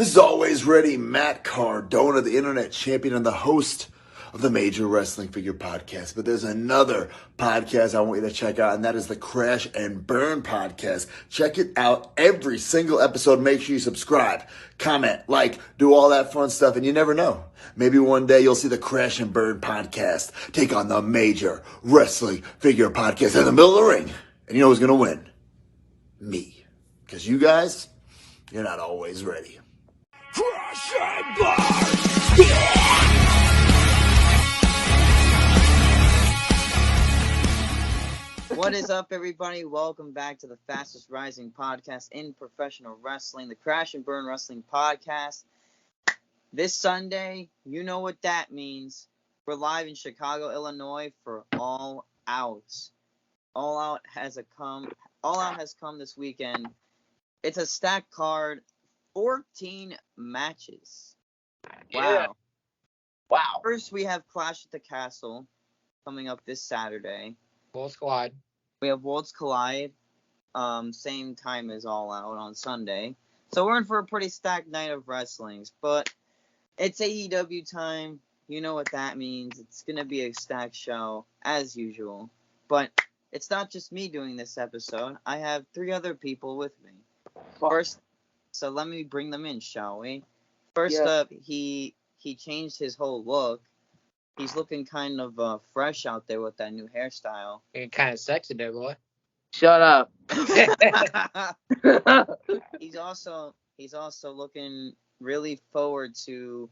This is always ready, Matt Cardona, the internet champion and the host of the Major Wrestling Figure Podcast. But there's another podcast I want you to check out, and that is the Crash and Burn Podcast. Check it out every single episode. Make sure you subscribe, comment, like, do all that fun stuff, and you never know. Maybe one day you'll see the Crash and Burn Podcast take on the Major Wrestling Figure Podcast in the middle of the ring. And you know who's going to win? Me. Because you guys, you're not always ready. Crash and Burn! What is up, everybody? Welcome back to the fastest rising podcast in professional wrestling, the Crash and Burn Wrestling Podcast. This Sunday, you know what that means. We're live in Chicago, Illinois for All Out. All Out has come this weekend. It's a stacked card, 14 matches. Yeah. Wow. First, we have Clash at the Castle coming up this Saturday. Worlds collide. We have Worlds Collide, same time as All Out on Sunday. So we're in for a pretty stacked night of wrestlings. But it's AEW time. You know what that means. It's going to be a stacked show, as usual. But it's not just me doing this episode. I have 3 other people with me. First, so let me bring them in, shall we? First up, he changed his whole look. He's looking kind of fresh out there with that new hairstyle. And kind of sexy there, boy. Shut up. He's also looking really forward to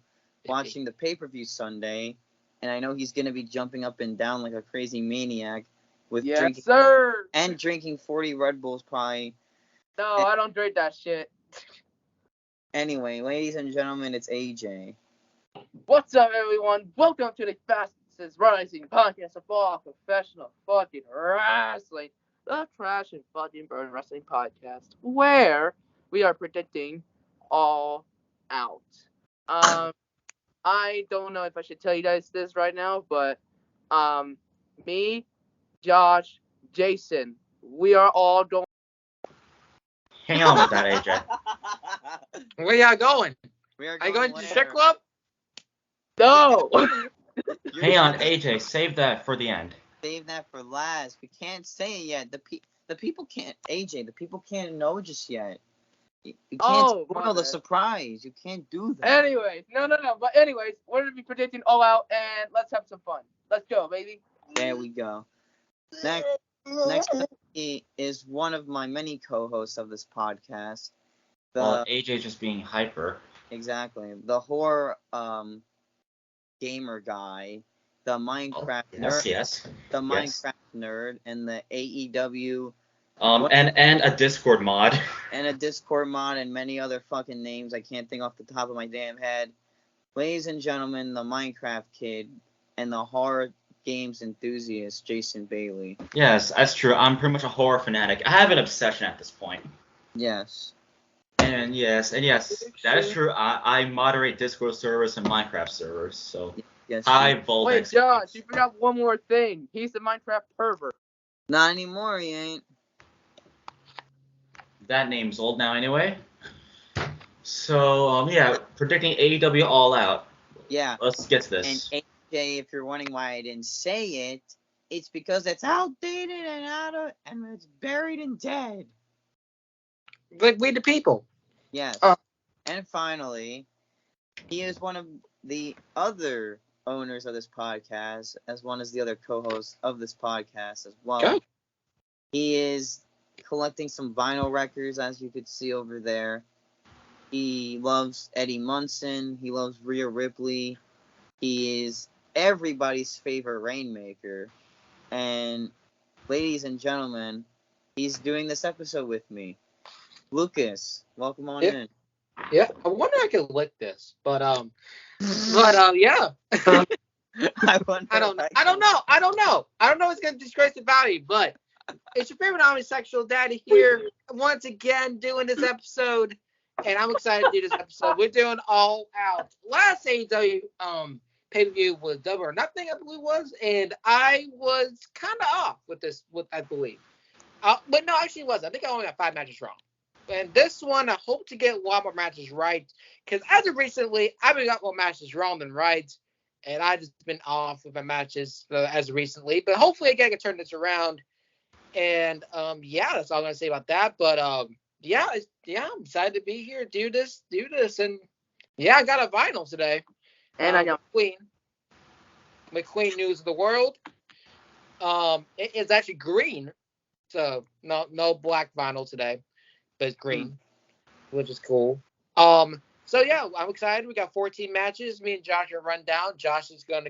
watching the pay-per-view Sunday, and I know he's gonna be jumping up and down like a crazy maniac with drinking 40 Red Bulls probably. No, I don't drink that shit. Anyway, ladies and gentlemen, it's AJ. What's up, everyone? Welcome to the fastest rising podcast of all professional fucking wrestling, the Crash and fucking Burn Wrestling Podcast, where we are predicting All Out. I don't know if I should tell you guys this right now, but me, Josh, Jason, we are all going. Hang on with that, AJ. Where y'all going? Are you going to the strip club? No. Hang on, AJ. Save that for the end. Save that for last. We can't say it yet. The people can't. AJ, the people can't know just yet. You can't spoil the surprise. You can't do that. Anyways, no. But anyways, we're gonna be predicting All Out, and let's have some fun. Let's go, baby. There we go. Next is one of my many co-hosts of this podcast. AJ just being hyper. Exactly. The horror gamer guy, the Minecraft nerd. Yes. The Minecraft nerd and the AEW and a Discord mod. And a Discord mod and many other fucking names I can't think off the top of my damn head. Ladies and gentlemen, the Minecraft kid and the horror games enthusiast, Jason Bailey. Yes, that's true. I'm pretty much a horror fanatic. I have an obsession at this point. Yes. And yes, that is true. I moderate Discord servers and Minecraft servers, so yes, high voltage. Wait, Josh, you forgot one more thing. He's the Minecraft pervert. Not anymore, he ain't. That name's old now anyway. So, predicting AEW All Out. Yeah. Let's get to this. And AJ, if you're wondering why I didn't say it, it's because it's outdated and it's buried and dead. Like we the people. Yes. And finally, he is one of the other owners of this podcast, as one as the other co-hosts of this podcast as well. Okay. He is collecting some vinyl records, as you could see over there. He loves Eddie Munson. He loves Rhea Ripley. He is everybody's favorite Rainmaker. And ladies and gentlemen, he's doing this episode with me. Lucas, welcome on in. Yeah, I wonder if I can lick this, but yeah. I don't know. I don't know. It's gonna disgrace the value, but it's your favorite homosexual daddy here once again doing this episode, and I'm excited to do this episode. We're doing All Out. Last AEW pay-per-view was Double or Nothing, I believe it was, and I was kind of off with this, I believe. But no, actually it wasn't. I think I only got 5 matches wrong. And this one, I hope to get a lot more matches right. Because as of recently, I've been got more matches wrong than right. And I've just been off with my matches as of recently. But hopefully, again, I can turn this around. And, yeah, that's all I'm going to say about that. But, yeah, I'm excited to be here, do this. And, yeah, I got a vinyl today. And I got McQueen News of the World. It is actually green. So, no black vinyl today. But it's green, which is cool. So yeah, I'm excited. We got 14 matches. Me and Josh are run down. Josh is I'm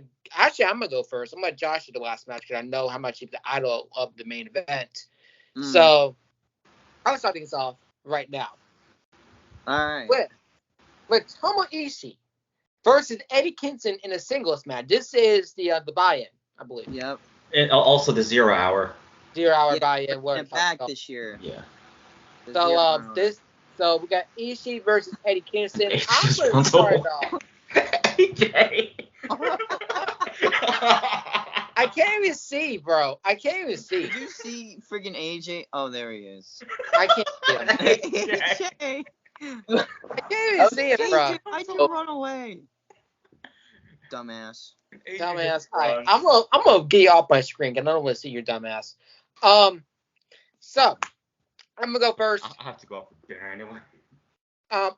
gonna go first. I'm gonna let Josh do the last match because I know how much he's the idol of the main event. So I'm gonna start things off right now. All right. With Tomo Ishii versus Eddie Kingston in a singles match. This is the buy-in, I believe. Yep. And also the 0 hour. 0 hour Yeah, buy-in. Went back this year. Yeah. So we got Ishii versus Eddie Kingston. AJ I'm just gonna runs start away. off. AJ. I can't even see, bro. I can't even see. Did you see friggin' AJ? Oh, there he is. I can't see him. AJ. I can't even see him, bro. AJ, why'd you run away? Dumbass. Dumbass. All right, I'm gonna get you off my screen because I don't want to see your dumbass. So I'm gonna go first. I have to go up for dinner anyway.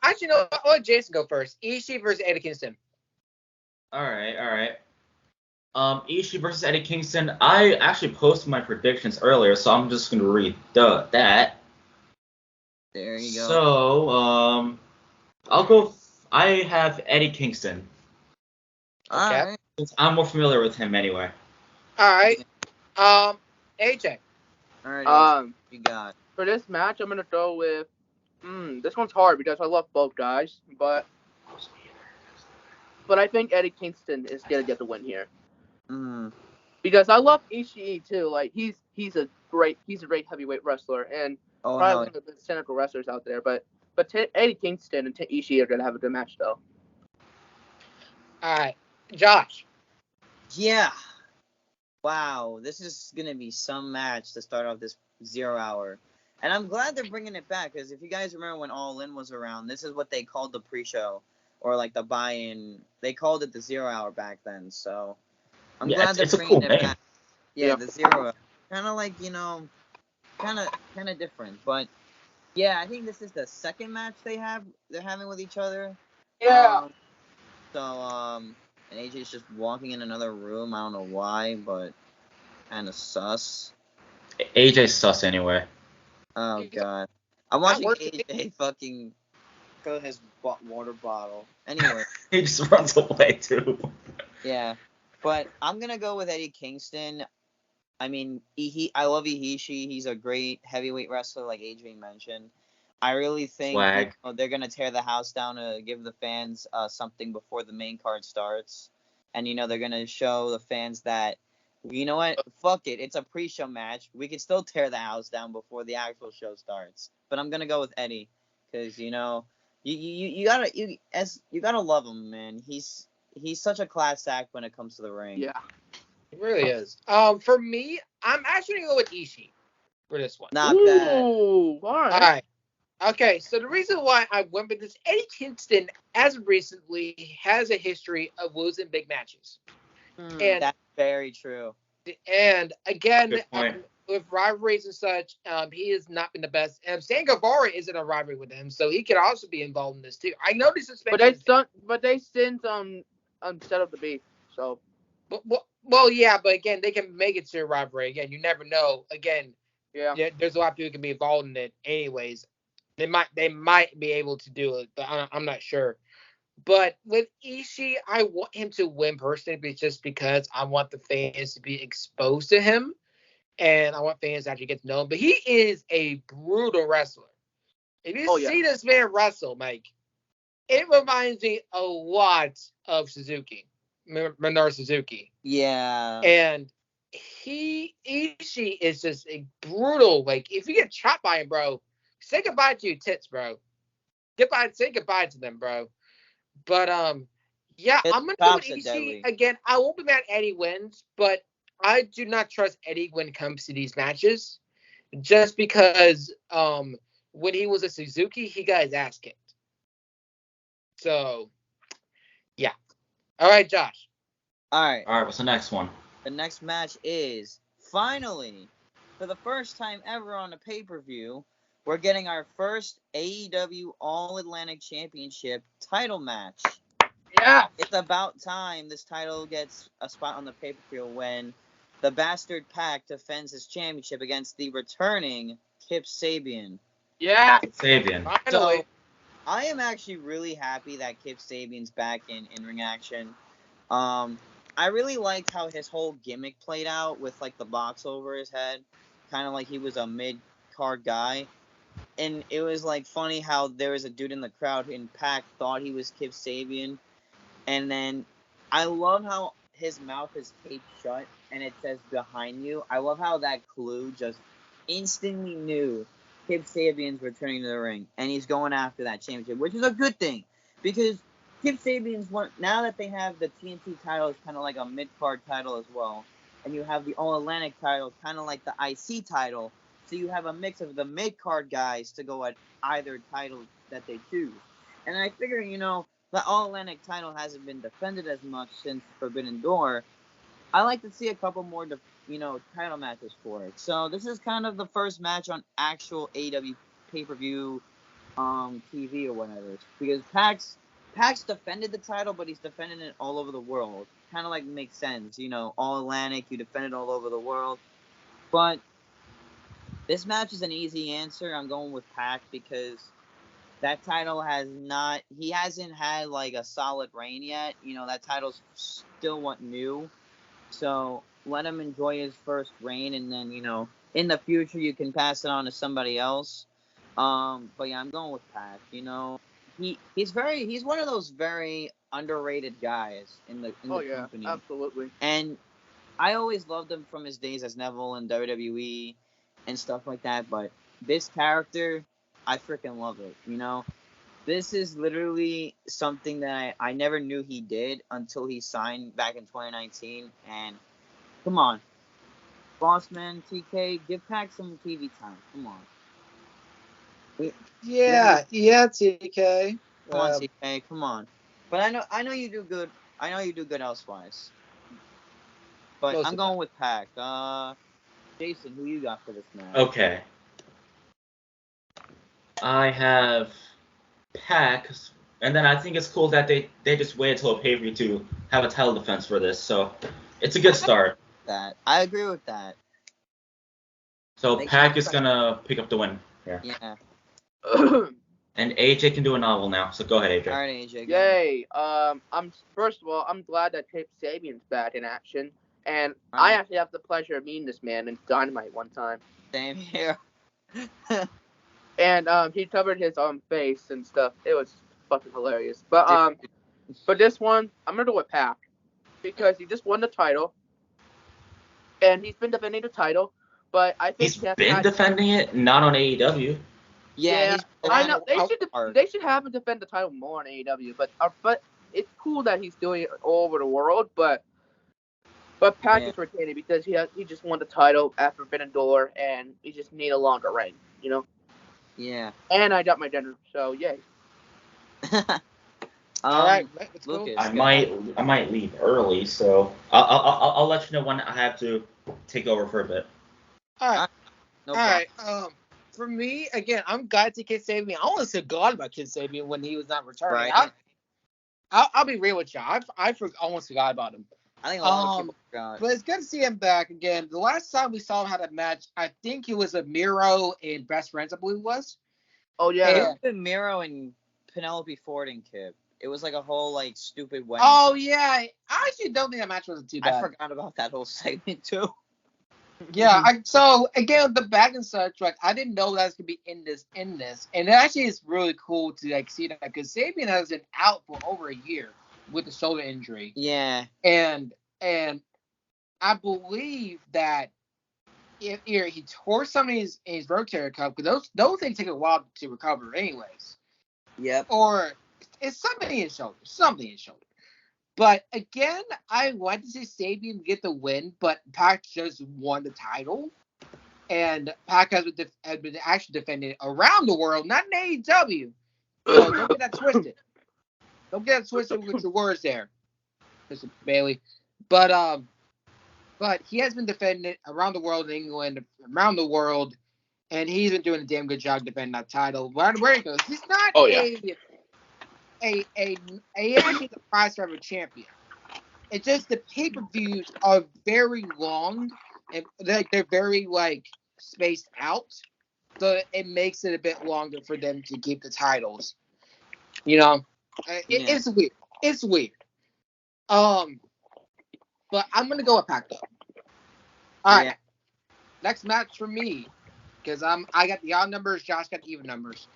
Actually, no. I'll let Jason go first. Ishii versus Eddie Kingston. All right. Ishii versus Eddie Kingston. I actually posted my predictions earlier, so I'm just gonna read that. There you go. So, I'll go. I have Eddie Kingston. All Okay. right. Since I'm more familiar with him anyway. All right. AJ. All right. You got. for this match, I'm gonna go with. This one's hard because I love both guys, but I think Eddie Kingston is gonna get the win here. Because I love Ishii too. Like he's a great heavyweight wrestler and probably one of the best technical wrestlers out there. But Eddie Kingston and Ishii are gonna have a good match though. All right, Josh. Yeah. Wow, this is gonna be some match to start off this 0 hour, and I'm glad they're bringing it back because if you guys remember when All In was around, this is what they called the pre-show or like the buy-in. They called it the 0 hour back then, so I'm glad they're bringing it back. Yeah, the 0 hour, kind of like kind of different, but yeah, I think this is the second match they're having with each other. Yeah. And AJ's just walking in another room. I don't know why, but kind of sus. AJ's sus anyway. Oh, God. I'm watching AJ fucking fill his water bottle. Anyway. He just runs away, too. Yeah. But I'm going to go with Eddie Kingston. I mean, I love Ihishi. He's a great heavyweight wrestler, like AJ mentioned. I really think they're going to tear the house down to give the fans something before the main card starts. And, they're going to show the fans that, you know what, fuck it. It's a pre-show match. We can still tear the house down before the actual show starts. But I'm going to go with Eddie because, you gotta love him, man. He's such a class act when it comes to the ring. Yeah. It really is. For me, I'm actually going to go with Ishii for this one. Not bad. All right. Okay, so the reason why I went with this, Eddie Kingston, as of recently, has a history of losing big matches. And that's very true. And again, with rivalries and such, he has not been the best. And San Guevara isn't a rivalry with him, so he could also be involved in this too. I know this is. But they since set up the beef, so. Well, yeah, but again, they can make it to a rivalry. Again, you never know. Again, yeah, there's a lot of people who can be involved in it, anyways. They might be able to do it, but I'm not sure. But with Ishii, I want him to win personally, just because I want the fans to be exposed to him, and I want fans to actually get to know him. But he is a brutal wrestler. If you see this man wrestle, Mike, it reminds me a lot of Suzuki, Minoru Suzuki. Yeah. And Ishii is just a brutal. Like, if you get chopped by him, bro, say goodbye to your tits, bro. Say goodbye to them, bro. But yeah, I'm gonna go with Ishii again. I won't be mad Eddie wins, but I do not trust Eddie when it comes to these matches, just because when he was a Suzuki, he got his ass kicked. So, yeah. All right, Josh. All right. All right, what's the next one? The next match is finally, for the first time ever on a pay-per-view, we're getting our first AEW All Atlantic Championship title match. Yeah. It's about time this title gets a spot on the pay-per-view when the Bastard Pack defends his championship against the returning Kip Sabian. Yeah. Sabian. Finally. So, I am actually really happy that Kip Sabian's back in ring action. I really liked how his whole gimmick played out with like the box over his head, kind of like he was a mid-card guy. And it was like funny how there was a dude in the crowd in Pac thought he was Kip Sabian, and then I love how his mouth is taped shut and it says behind you. I love how that clue just instantly knew Kip Sabian's returning to the ring and he's going after that championship, which is a good thing because Kip Sabian's now that they have the TNT title is kind of like a mid-card title as well, and you have the All-Atlantic title kind of like the IC title, so you have a mix of the mid-card guys to go at either title that they choose. And I figure, the All-Atlantic title hasn't been defended as much since Forbidden Door. I like to see a couple more, title matches for it. So this is kind of the first match on actual AEW pay-per-view TV or whatever. Because Pac's defended the title, but he's defending it all over the world. Kind of like makes sense, All Atlantic, you defend it all over the world. But this match is an easy answer. I'm going with Pac because that title he hasn't had like a solid reign yet. That title's still new. So let him enjoy his first reign, and then, in the future you can pass it on to somebody else. But yeah, I'm going with Pac. He's one of those very underrated guys in the company. Absolutely. And I always loved him from his days as Neville in WWE and stuff like that. But this character, I freaking love it. This is literally something that I never knew he did until he signed back in 2019. And come on, Bossman, TK, give Pac some TV time. Come on. Yeah, TK. Come on, TK, come on. But I know you do good. I know you do good elsewise. But I'm going with Pac. Jason, who you got for this match? Okay. I have Pac, and then I think it's cool that they just waited till a pay-per-view to have a title defense for this, so it's a good start. I agree with that. So Pac is gonna pick up the win here. Yeah. And AJ can do a novel now, so go ahead, AJ. All right, AJ. Yay! First of all, I'm glad that Kip Sabian's back in action, and Right. I actually have the pleasure of meeting this man in Dynamite one time. Same here. And he covered his face and stuff. It was fucking hilarious. But for this one, I'm gonna go with Pac because he just won the title, and he's been defending the title. But I think He's been defending it, not on AEW. Yeah, I know they should have him defend the title more on AEW. But it's cool that he's doing it all over the world. But Pac is retaining because he just won the title after Forbidden Door, and he just need a longer reign, Yeah. And I got my dinner, so yay. All right, let's Lucas, I might leave early, so I'll let you know when I have to take over for a bit. All right. No All right. For me, again, I'm glad to Kip Sabian. I almost forgot about Kip Sabian when he was not returning. Right. I'll be real with you. I almost forgot about him. I think a lot of people forgot. But it's good to see him back again. The last time we saw him had a match, I think it was a Miro and Best Friends, I believe it was. Oh yeah. It was with Miro and Penelope Ford and Kip. It was like a whole like stupid wedding. Oh yeah. I actually don't think that match wasn't too bad. I forgot about that whole segment too. Yeah, so again, the back and such, like I didn't know that was gonna be in this, and it actually is really cool to like see that because Sabian has been out for over a year with a shoulder injury. Yeah, and I believe that if he tore something in his rotator cuff, because those things take a while to recover, anyways. Yep. Or it's something in his shoulder. But again, I want to see Sabian get the win, but Pac just won the title. And Pac has been actually defended around the world, not in AEW. So don't get that twisted. Don't get that twisted with your words there, Mr. Bailey. But he has been defended around the world in England, around the world, and he's been doing a damn good job defending that title. Where he goes, he's not he actually the prize for a champion. It's just the pay-per-views are very long and they're very spaced out, so it makes it a bit longer for them to keep the titles. It's weird. It's weird. But I'm gonna go with Pac though. All right. Next match for me, because I got the odd numbers, Josh got the even numbers.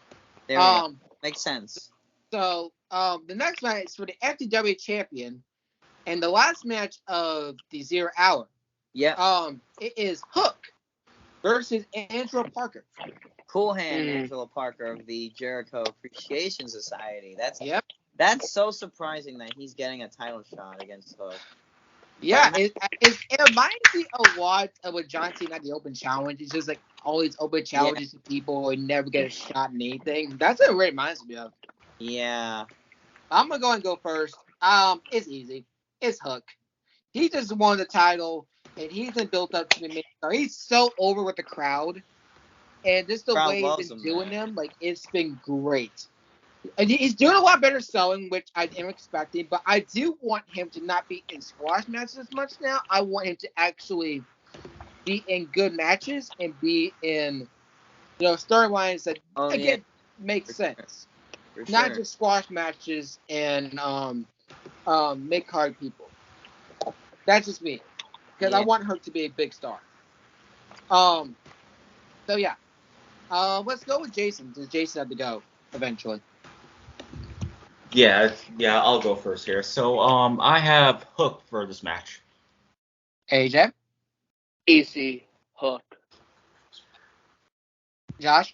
There we go. Makes sense. So the next match is for the FTW champion, and the last match of the 0 hour. Yeah. It is Hook versus Angelo Parker. Cool Hand Angelo Parker of the Jericho Appreciation Society. That's so surprising that he's getting a title shot against Hook. Yeah, it reminds me a lot of what John Cena had the open challenge. It's just all these open challenges to people who never get a shot in anything. That's what it really reminds me of. Yeah. I'm gonna go and go first. It's easy. It's Hook. He just won the title, and he's been built up to the main star. He's so over with the crowd, and just the way he's been doing them, it's been great. And he's doing a lot better selling, which I am expecting, but I do want him to not be in squash matches as much now. I want him to actually be in good matches and be in, storylines that make sense. Not just squash matches and mid-card people. That's just me, because I want her to be a big star. So yeah, let's go with Jason. Does Jason have to go eventually? Yeah, I'll go first here. So, I have Hook for this match. AJ? Easy Hook. Josh?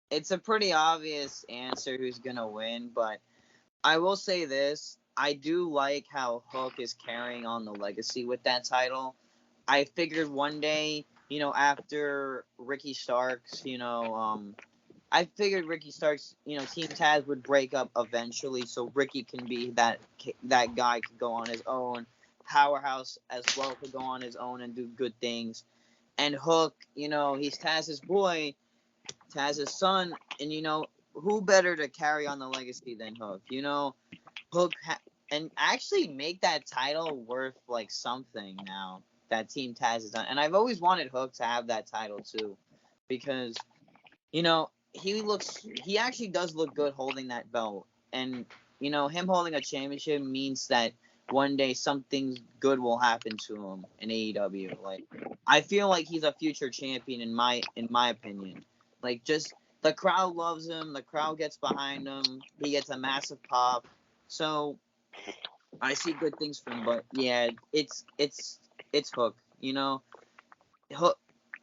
It's a pretty obvious answer who's going to win, but I will say this. I do like how Hook is carrying on the legacy with that title. I figured one day, after Ricky Starks, I figured Ricky Starks, Team Taz would break up eventually, so Ricky can be that guy could go on his own. Powerhouse as well could go on his own and do good things. And Hook, he's Taz's boy, Taz's son, and who better to carry on the legacy than Hook? Hook and actually make that title worth something now that Team Taz has done. And I've always wanted Hook to have that title too, because he actually does look good holding that belt. And, him holding a championship means that one day something good will happen to him in AEW. I feel like he's a future champion in my opinion. Just the crowd loves him. The crowd gets behind him. He gets a massive pop. So I see good things for him. But yeah, it's Hook.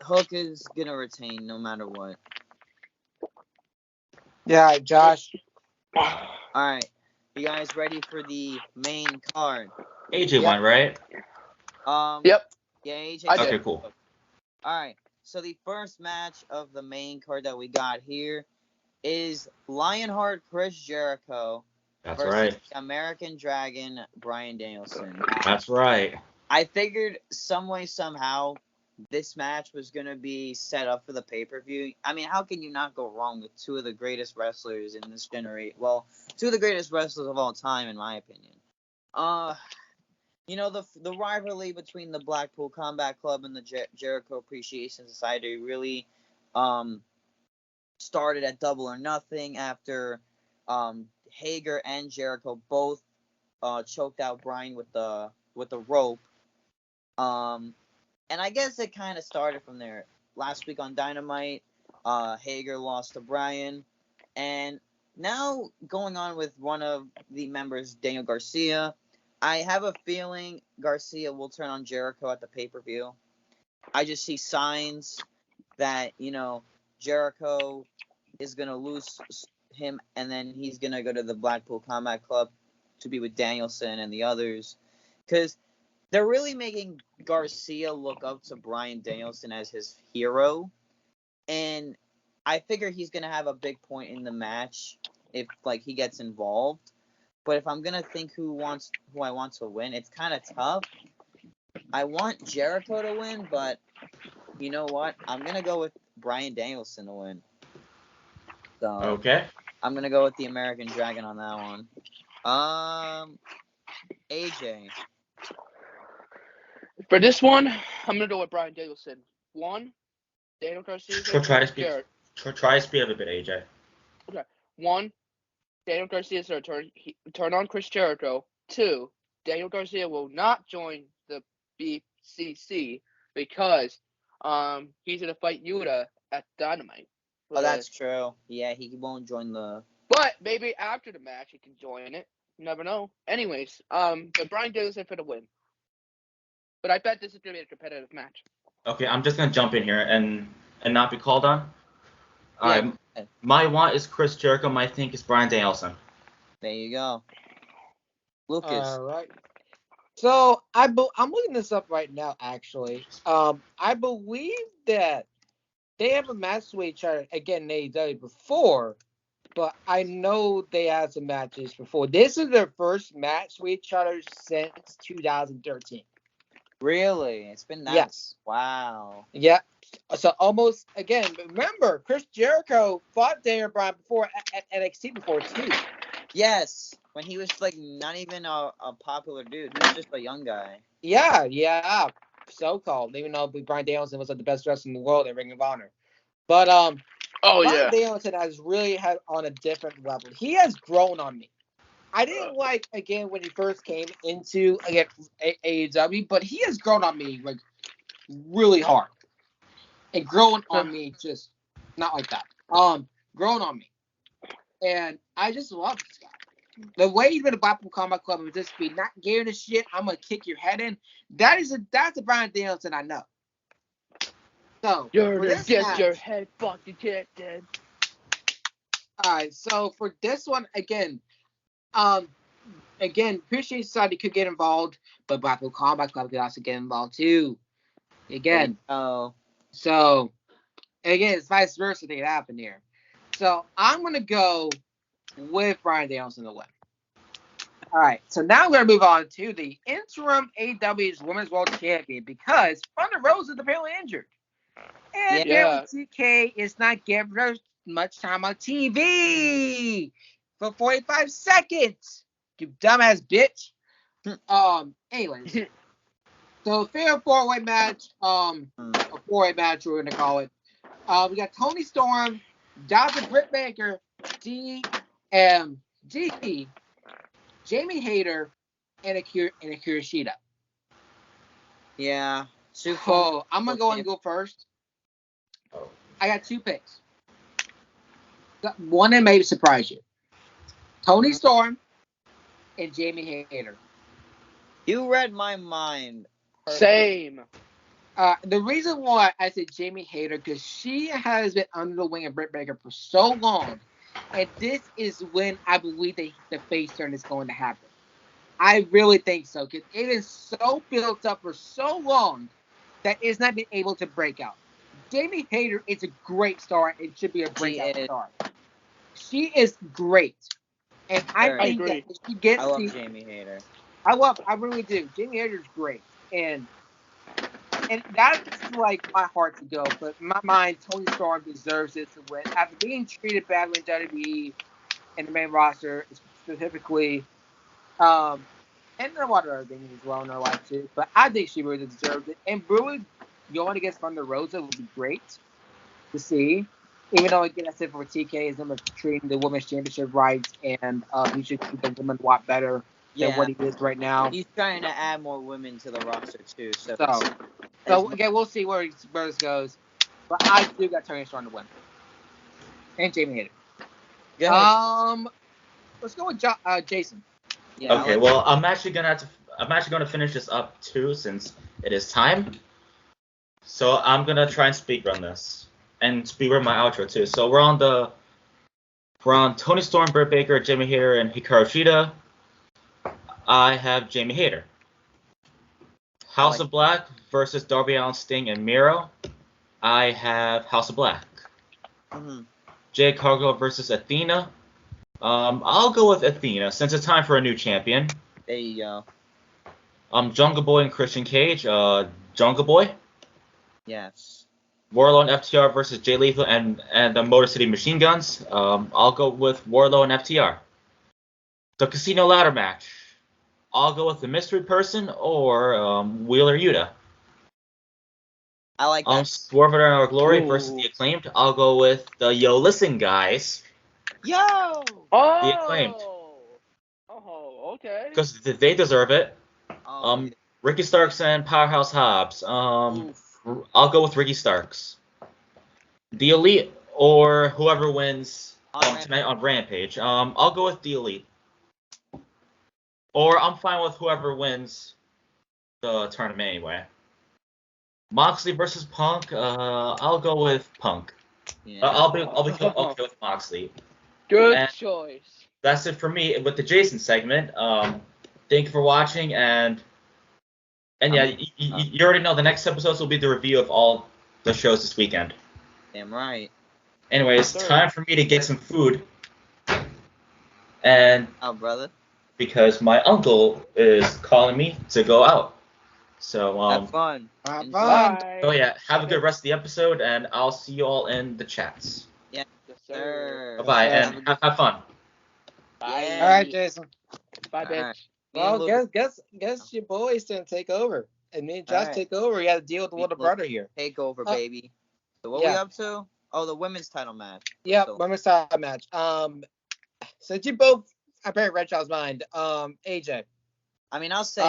Hook is gonna retain no matter what. Yeah, Josh. All right, you guys ready for the main card? AJ won, right? Yep. Yeah, AJ. Okay, cool. All right. So the first match of the main card that we got here is Lionheart Chris Jericho versus American Dragon Bryan Danielson. That's right. I figured some way, somehow, this match was going to be set up for the pay-per-view. I mean, how can you not go wrong with two of the greatest wrestlers in this generation? Well, two of the greatest wrestlers of all time, in my opinion. The rivalry between the Blackpool Combat Club and the Jericho Appreciation Society really started at Double or Nothing after Hager and Jericho both choked out Bryan with the rope. And I guess it kind of started from there. Last week on Dynamite, Hager lost to Bryan, and now going on with one of the members, Daniel Garcia. I have a feeling Garcia will turn on Jericho at the pay-per-view. I just see signs that, Jericho is going to lose him, and then he's going to go to the Blackpool Combat Club to be with Danielson and the others. Because they're really making Garcia look up to Bryan Danielson as his hero, and I figure he's gonna have a big point in the match if like he gets involved. But if I'm gonna think who I want to win, it's kind of tough. I want Jericho to win, but you know what? I'm gonna go with Bryan Danielson to win. So Okay. I'm gonna go with the American Dragon on that one. AJ. For this one, I'm gonna go with Bryan Danielson. 1, Daniel Garcia. Try to speak up a bit, AJ. Okay. 1, Daniel Garcia is going to turn on Chris Jericho. 2, Daniel Garcia will not join the BCC because he's going to fight Yuta at Dynamite. Oh, that's true. Yeah, he won't join the. But maybe after the match he can join it. You never know. Anyways, but Bryan Danielson for the win. But I bet this is going to be a competitive match. Okay, I'm just gonna jump in here and not be called on. Yeah. My want is Chris Jericho. My think is Bryan Danielson. There you go. Lucas. All right. So I'm looking this up right now. Actually, I believe that they have a match with each other again in AEW before, but I know they had some matches before. This is their first match with each other since 2013. Really? It's been that. Yes. Wow. Yeah. So almost again. Remember, Chris Jericho fought Daniel Bryan before at NXT before too. Yes, when he was like not even a popular dude, he was just a young guy. Yeah, so called. Even though Bryan Danielson was like the best wrestler in the world at Ring of Honor, but Bryan Danielson has really had on a different level. He has grown on me. I didn't like again when he first came into AEW, but he has grown on me like really hard, and grown on me just not like that. Grown on me, and I just love this guy. The way he's been a Blackpool Combat Club and just be not giving a shit, I'm gonna kick your head in. That's the Bryan Danielson I know. So you're gonna get your head fucking kicked in. Alright, so for this one again, Appreciate Society could get involved, but Blackpool Combat Club could also get involved too. Again. So again, it's vice versa that happened here. So I'm gonna go with Bryan Danielson to win. Alright, so now we're gonna move on to the interim AEW's Women's World Champion because Thunder Rosa is apparently injured. And TK is not giving her much time on TV for 45 seconds. You dumbass bitch. Anyways. So fair 4-way match. A 4-way match we're gonna call it. We got Toni Storm, Dr. Britt Baker, DMG, Jamie Hayter, and Akira Shida. Yeah. So I'm gonna go first. I got 2 picks. One that may surprise you. Toni Storm and Jamie Hayter. You read my mind. Same. The reason why I said Jamie Hayter because she has been under the wing of Britt Baker for so long, and this is when I believe the face turn is going to happen. I really think so because it is so built up for so long that it's not been able to break out. Jamie Hayter is a great star and should be a breakout star. She is great, and I think that if she gets. I love Jamie Hayter. I really do. Jamie Hayter is great, and that's like my heart to go. But in my mind, Toni Storm deserves it to win after being treated badly in WWE and the main roster specifically. And a lot of other things as well in her life too. But I think she really deserves it. And really going against Thunder Rosa would be great to see. Even though again I said for TK is him treating the women's championship right, and he should treat the women a lot better than what he is right now. He's trying to add more women to the roster too. So again, we'll see where this goes. But I do got Toni Storm to win. And Jamie Hayter. Let's go with Jason. Yeah, okay, well, I'm actually gonna finish this up too since it is time. So I'm gonna try and speedrun this and speedrun my outro too. So we're on Toni Storm, Britt Baker, Jamie Hayter, and Hikaru Shida. I have Jamie Hayter. House of Black versus Darby Allin, Sting, and Miro. I have House of Black. Mm-hmm. Jade Cargill versus Athena. I'll go with Athena since it's time for a new champion. There you go. Jungle Boy and Christian Cage. Jungle Boy. Yes. Warlow and FTR versus Jay Lethal and the Motor City Machine Guns. I'll go with Warlow and FTR. The Casino Ladder match. I'll go with the Mystery Person or Wheeler Yuta. I like that. Swerve in Our Glory Ooh. versus the Acclaimed. I'll go with the Yo Listen guys. Yo! Oh! The Acclaimed. Oh, okay. Because they deserve it. Oh, Ricky Starks and Powerhouse Hobbs. oof. I'll go with Ricky Starks. The Elite or whoever wins tonight on Rampage. I'll go with the Elite. Or I'm fine with whoever wins the tournament anyway. Moxley versus Punk. I'll go with Punk. Yeah. I'll be okay with Moxley. Good And choice. that's it for me with the Jason segment. Thank you for watching, and yeah, you already know the next episodes will be the review of all the shows this weekend. Damn right. Anyways, Sure. time for me to get some food, and Oh, brother. because my uncle is calling me to go out. So Have fun. Have Enjoy. fun. Bye. so yeah, have a good rest of the episode, and I'll see you all in the chats. Yes, Yes, sir. sir. Bye bye, Yes, and have fun. Bye. Yeah. All right, Jason. Bye, All bitch. right. Me and Well, Lucas guess your boys didn't take over, and me and Josh Alright. take over. You got to deal with the Me little and Lucas brother here. take over, Uh, baby. So what yeah. we up to? Oh, the women's title match. Yep, So- women's title match. Since you both apparently read y'all's mind, AJ. I mean, I'll say.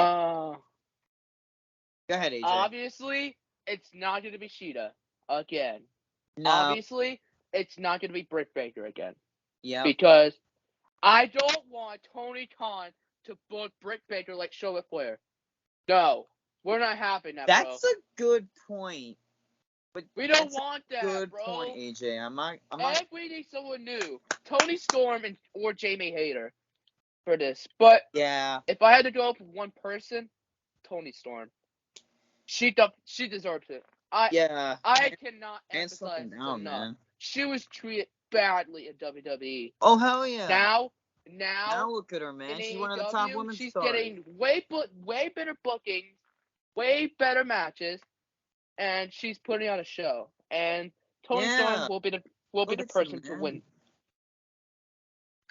Go ahead, AJ. Obviously, it's not going to be Sheeta again. no. Obviously, it's not going to be Britt Baker again. Yeah. Because I don't want Tony Khan to book Britt Baker like Charlotte Flair. No, we're not having that, That's bro. a good point. But We don't that's a want that, good bro. point, AJ. I'm not. And we need someone new. Tony Storm or Jamie Hayter for this. But Yeah. if I had to go up with one person, Tony Storm. She deserves it. Yeah. I cannot Hands emphasize fucking down, enough. man. She was treated badly in WWE. Oh hell yeah. Now look at her, man. in She's one of the top AEW, women she's stars. getting way better bookings, way better matches, and she's putting on a show. And Tony Yeah. Storm will be the Look at you, person to man. win.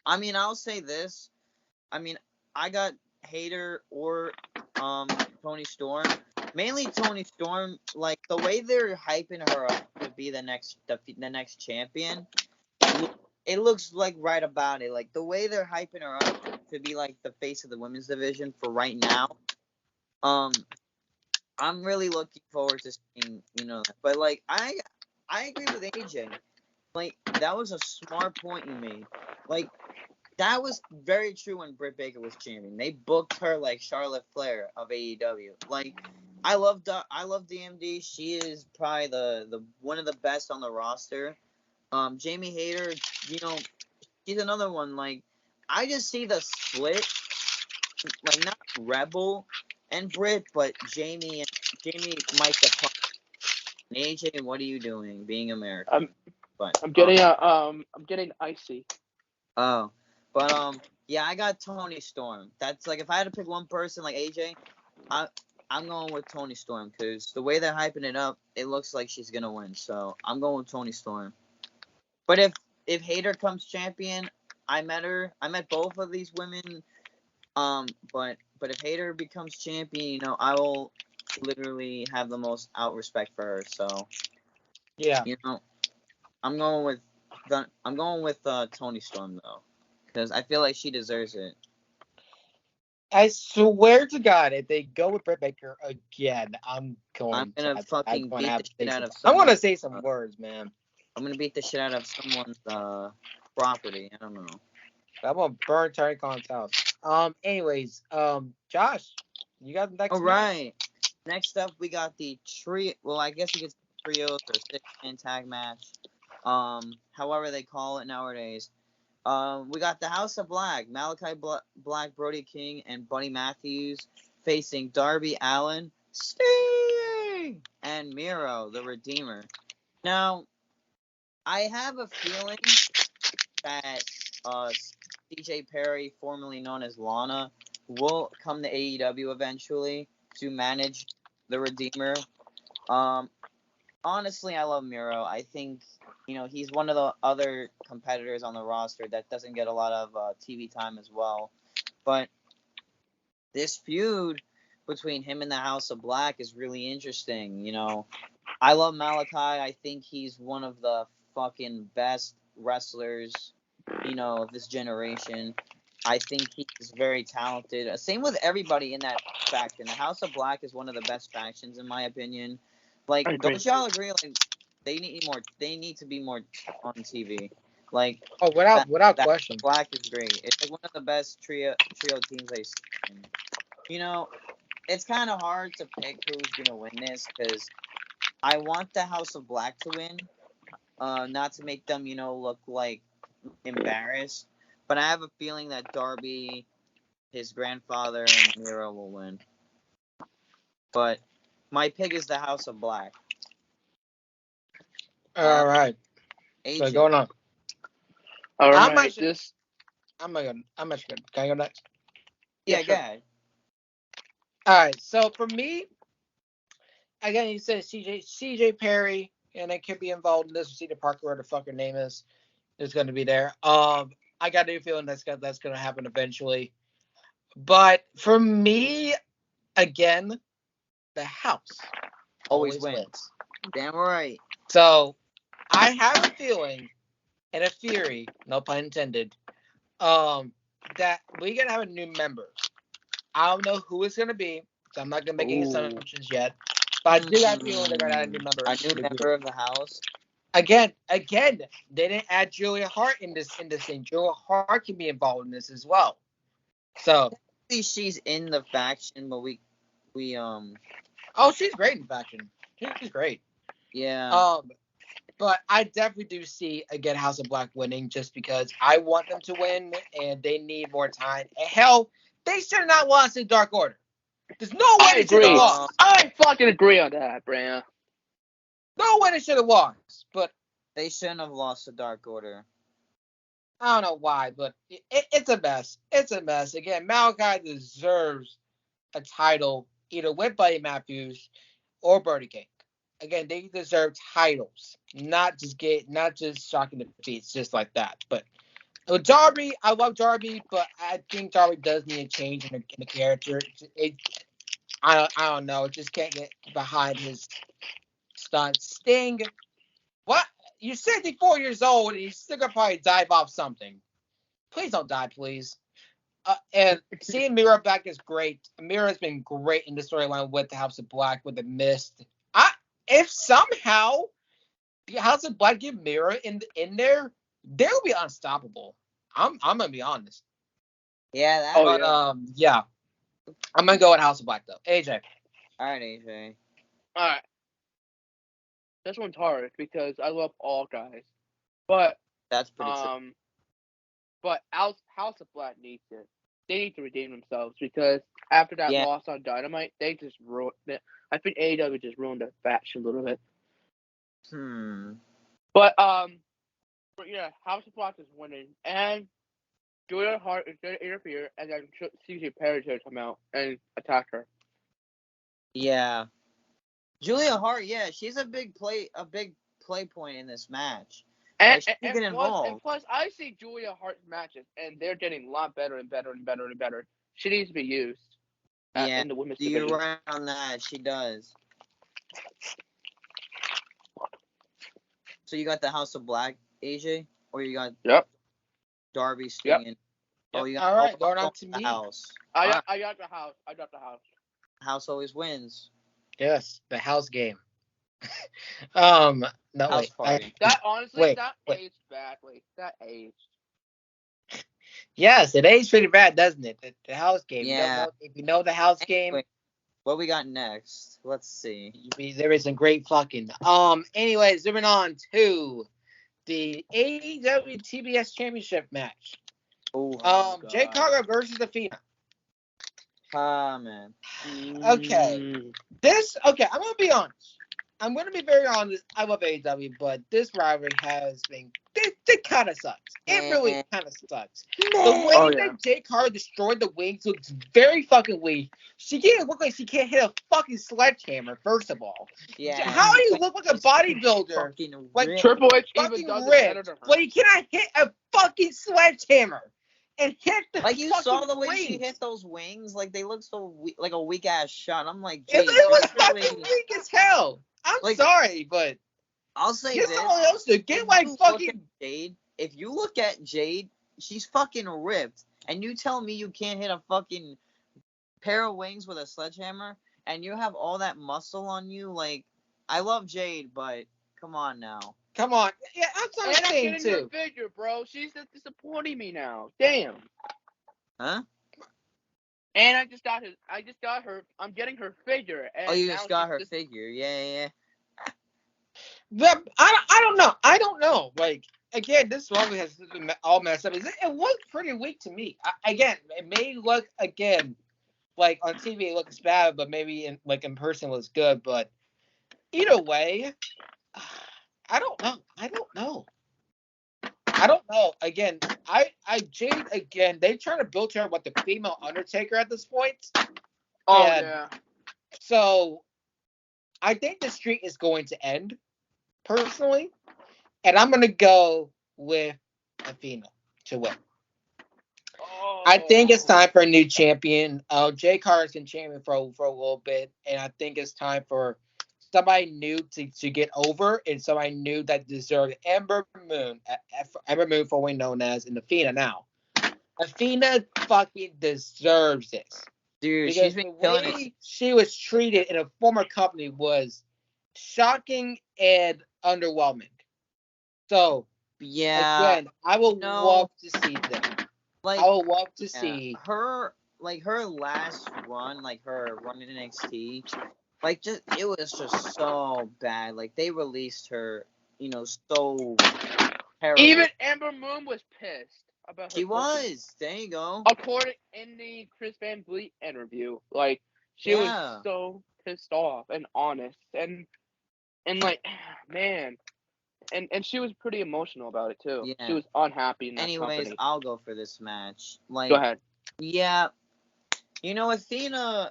I mean, I'll say this. I mean, I got Hayter or Tony Storm. Mainly Tony Storm. Like the way they're hyping her up to be the next champion. It looks like right about it. Like the way they're hyping her up to be like the face of the women's division for right now. I'm really looking forward to seeing, that. But like I agree with AJ. Like that was a smart point you made. Like that was very true when Britt Baker was champion. They booked her like Charlotte Flair of AEW. Like I love DMD. She is probably the one of the best on the roster. Jamie Hayter, she's another one. Like I just see the split, like not Rebel and Britt, but Jamie Mike the Punk. And AJ, what are you doing? Being American. I'm getting icy. Oh, but yeah, I got Tony Storm. That's like if I had to pick one person, like AJ, I'm going with Tony Storm because the way they're hyping it up, it looks like she's gonna win. So I'm going with Tony Storm. But if Hayter comes champion, I met both of these women. But if Hayter becomes champion, I will literally have the most out respect for her. So Yeah. I'm going with Tony Storm though, because I feel like she deserves it. I swear to God, if they go with Britt Baker again, I'm gonna fucking beat the shit out of I'm someone. gonna say some words, man. I'm gonna beat the shit out of someone's property. I don't know. I'm gonna burn Tony Khan's house. Anyways, Josh, you got the next. All right. Next up, we got the trio. Well, I guess you could say trios or 6-man tag match. However they call it nowadays. We got the House of Black, Malachi Black, Brody King, and Buddy Matthews facing Darby Allin, Sting and Miro, the Redeemer. Now, I have a feeling that CJ Perry, formerly known as Lana, will come to AEW eventually to manage the Redeemer. Honestly, I love Miro. I think he's one of the other competitors on the roster that doesn't get a lot of TV time as well. But this feud between him and the House of Black is really interesting. I love Malachi. I think he's one of the fucking best wrestlers, of this generation. I think he's very talented. Same with everybody in that faction. The House of Black is one of the best factions in my opinion. Like, don't y'all agree? Like, they need more. They need to be more on TV. Like, without that question. Black is great. It's like one of the best trio teams I've seen. It's kind of hard to pick who's gonna win this because I want the House of Black to win, not to make them look like embarrassed. But I have a feeling that Darby, his grandfather, and Miro will win. But my pick is the House of Black. All right. AJ. So going on. All right. I'm actually good. Can I go next? Yeah, sure. go ahead. All right. So for me, again, you said CJ Perry, and it could be involved in this. Cedar Parker, whatever the fuck her name is going to be there. I got a feeling that's going to happen eventually. But for me, again, the house Always wins. Damn right. So I have a feeling and a theory, no pun intended, that we're going to have a new member. I don't know who it's going to be, so I'm not going to make any assumptions yet. But I do have a feeling they're going to add a new member. A new member of the house. Again, they didn't add Julia Hart in this thing. Julia Hart can be involved in this as well. So she's in the faction, but we Oh, she's great in faction. She's great. Yeah. But I definitely do see again House of Black winning just because I want them to win and they need more time. And hell, they should not lost in Dark Order. There's no way they should have lost. I fucking agree on that, Bran. No way they should have lost. But they shouldn't have lost to Dark Order. I don't know why, but it's a mess. It's a mess. Again, Malachi deserves a title either with Buddy Matthews or Birdie King. Again, they deserve titles, not just shocking defeats, just like that. But with Darby, I love Darby, but I think Darby does need a change in the character. I don't know. Just can't get behind his stunt. Sting, what? You're 64 years old and you're still gonna probably dive off something. Please don't die, please. And seeing Miro back is great. Miro's been great in the storyline with the House of Black, with the Mist. If somehow the House of Black get Miro in there, they'll be unstoppable. I'm gonna be honest. Yeah. Yeah. I'm gonna go with House of Black though. AJ. All right, AJ. All right. This one's hard because I love all guys, but that's pretty true. But House of Black needs it. They need to redeem themselves because after that loss on Dynamite, they just ruined it. I think AEW just ruined their faction a little bit. But yeah, House of Black is winning, and Julia Hart is going to interfere, and then CJ Perry is going to come out and attack her. Yeah, Julia Hart. Yeah, she's a big play point in this match. And plus, I see Julia Hart's matches, and they're getting a lot better and better and better and better. She needs to be used. In the women's division. You're right on that. She does. So you got the House of Black, AJ, or you got Darby Sting. Yep. Oh, you got all right. Going on to the me. House. I got the house. House always wins. Yes, the house game. No, house party. That honestly, that aged badly. That aged. Yes, it aged pretty bad, doesn't it? The house game. Yeah. If you know the house game. What we got next? Let's see. There is some great fucking. Anyways, moving on to the AEW TBS Championship match. Oh. Jay Cargill versus Athena. Ah, man. Okay. I'm gonna be honest. I'm gonna be very honest. I love AEW, but this rivalry has been it kind of sucks. It really kind of sucks. The way that Jake Carr destroyed the Wings looks very fucking weak. She can't look like she can't hit a fucking sledgehammer. First of all, how do you look like a bodybuilder? Like Triple H even fucking does it better ripped, than her. but you cannot hit a fucking sledgehammer and hit the Like, you fucking saw the way wings. she hit those wings? Like, they look so like a weak ass shot. I'm like, It Jade, was really... fucking weak as hell. I'm Like, sorry, but I'll say get this. someone else to get If like you fucking. look at Jade, if you look at Jade, she's fucking ripped. And you tell me you can't hit a fucking pair of wings with a sledgehammer, and you have all that muscle on you? Like, I love Jade, but come on now. Come on, yeah, that's what I'm saying her too. figure, bro. She's just disappointing me now. Damn. Huh? And I just got her. I'm getting her figure. And You now just got her just figure. Yeah. I don't know. Like again, this rivalry has been all messed up. It was pretty weak to me. Again, it may look again like on TV it looks bad, but maybe in person it was good. But either way, I don't know. Again, Jade again. They trying to build her what the female Undertaker at this point. Oh And yeah. So I think the streak is going to end, personally, and I'm gonna go with Athena to win. I think it's time for a new champion. Jay Carter's been champion for a little bit, and I think it's time for somebody new to get over, and somebody new that deserves Ember Moon, formerly known as an Athena now. Athena fucking deserves this. Dude, Because she's been killing it. she was treated in a former company was shocking and underwhelming. So, yeah, again, I would love to see them. Like, I would love to see her, like her last run, like her run in NXT, like it was just so bad. Like they released her, so terrible. Even Ember Moon was pissed about her. She was. There you go. According in the Chris Van Vliet interview, like she was so pissed off and honest and like, man. And she was pretty emotional about it too. Yeah. She was unhappy in that Anyways, company. I'll go for this match. Like, go ahead. Yeah, Athena,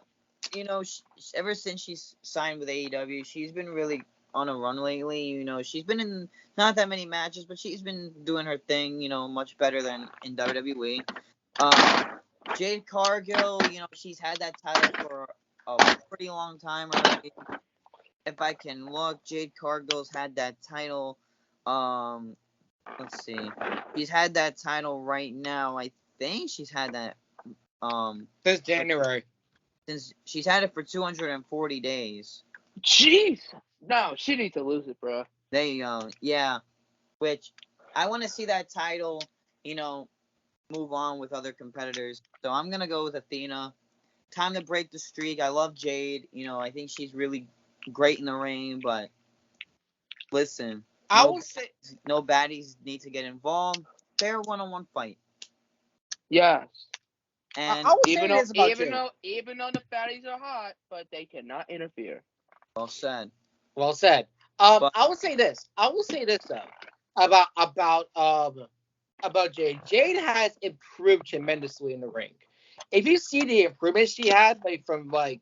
ever since she's signed with AEW, she's been really on a run lately. She's been in not that many matches, but she's been doing her thing. Much better than in WWE. Jade Cargill, she's had that title for a pretty long time already. If I can look, Jade Cargill's had that title. Let's see. She's had that title right now. I think she's had that since January. Since she's had it for 240 days. Jeez. No, she needs to lose it, bro. There you go. Yeah. Which I want to see that title, move on with other competitors. So I'm gonna go with Athena. Time to break the streak. I love Jade. I think she's really great in the ring, but listen, I would say no baddies need to get involved. Fair one-on-one fight. Yes. And even though the fatties are hot, but they cannot interfere. Well said. Well said. I will say this. Though about Jade. Jade has improved tremendously in the ring. If you see the improvement she had, from when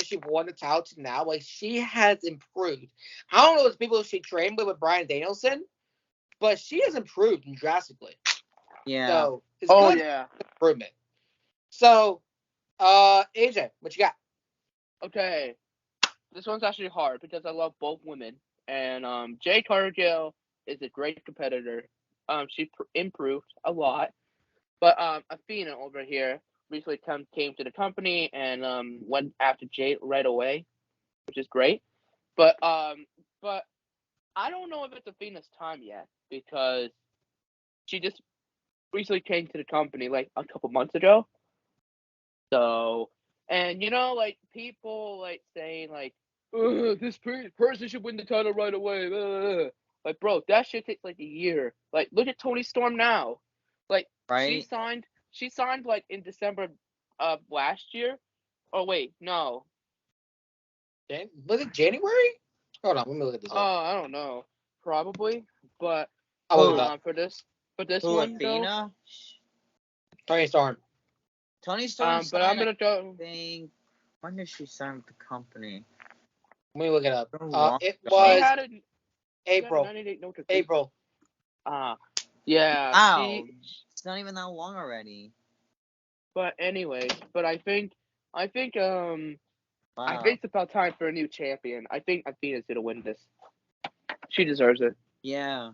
she won the title to now, she has improved. I don't know if people she trained with Bryan Danielson, but she has improved drastically. Yeah. So it's good improvement. So, AJ, what you got? Okay, this one's actually hard because I love both women, and Jade Cargill is a great competitor. She improved a lot, but Athena over here recently came to the company and went after Jade right away, which is great. But I don't know if it's Athena's time yet because she just recently came to the company like a couple months ago. So, and people saying this person should win the title right away. Like, bro, that shit takes like a year. Like, look at Toni Storm now. Like, right? she signed like in December last year. Oh wait, no. Was it January? Hold on, let me look at this Oh, up. I don't know. Probably, but I'll look it up. for this Who, one though. Athena? Tony Storm. Tony Storm But I'm signed, gonna I go. think. When did she sign with the company? Let me look it up. So long It ago. She was had a April. 98 no to April. Yeah. Wow, it's not even that long already. But anyways, but I think I think Wow. it's about time for a new champion. I think Athena's gonna win this. She deserves it. Yeah,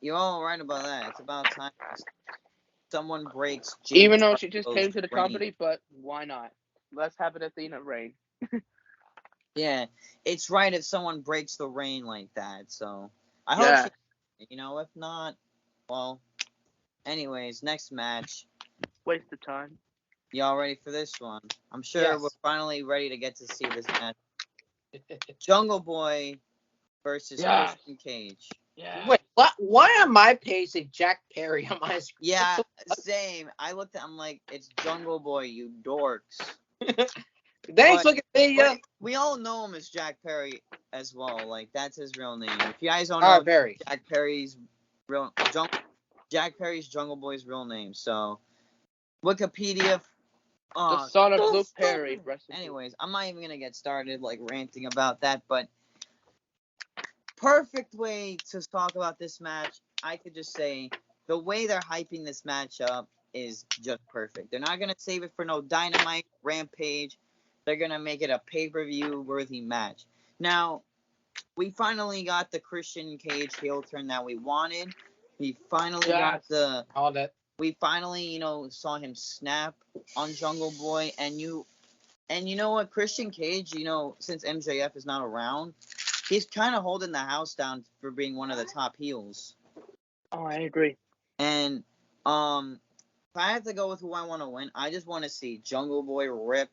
you're all right about that. It's about time someone breaks Jade Even though she just Cargill's came to the reign. company, but why not? Let's have an Athena reign. Yeah, it's right if someone breaks the reign like that. So I hope she, if not, well, anyways, next match. Waste of time. Y'all ready for this one? I'm sure Yes. we're finally ready to get to see this match. Jungle Boy versus Yes. Christian Cage. Yeah. Wait, what? Why am I pacing Jack Perry on my screen? Yeah, same. I'm like, it's Jungle Boy, you dorks. Thanks, But- look at me. But we all know him as Jack Perry as well. Like, that's his real name. If you guys don't All know, right, Perry. Jack Perry's Jungle Boy's real name. So, Wikipedia. The son of Luke Perry. Anyways, I'm not even gonna get started like ranting about that, but perfect way to talk about this match. I could just say the way they're hyping this match up is just perfect. They're not gonna save it for no Dynamite, Rampage. They're gonna make it a pay-per-view worthy match. Now, we finally got the Christian Cage heel turn that we wanted. We finally got the. All that. We finally, saw him snap on Jungle Boy, and you know what, Christian Cage, since MJF is not around, he's kind of holding the house down for being one of the top heels. Oh, I agree. And if I have to go with who I want to win, I just want to see Jungle Boy rip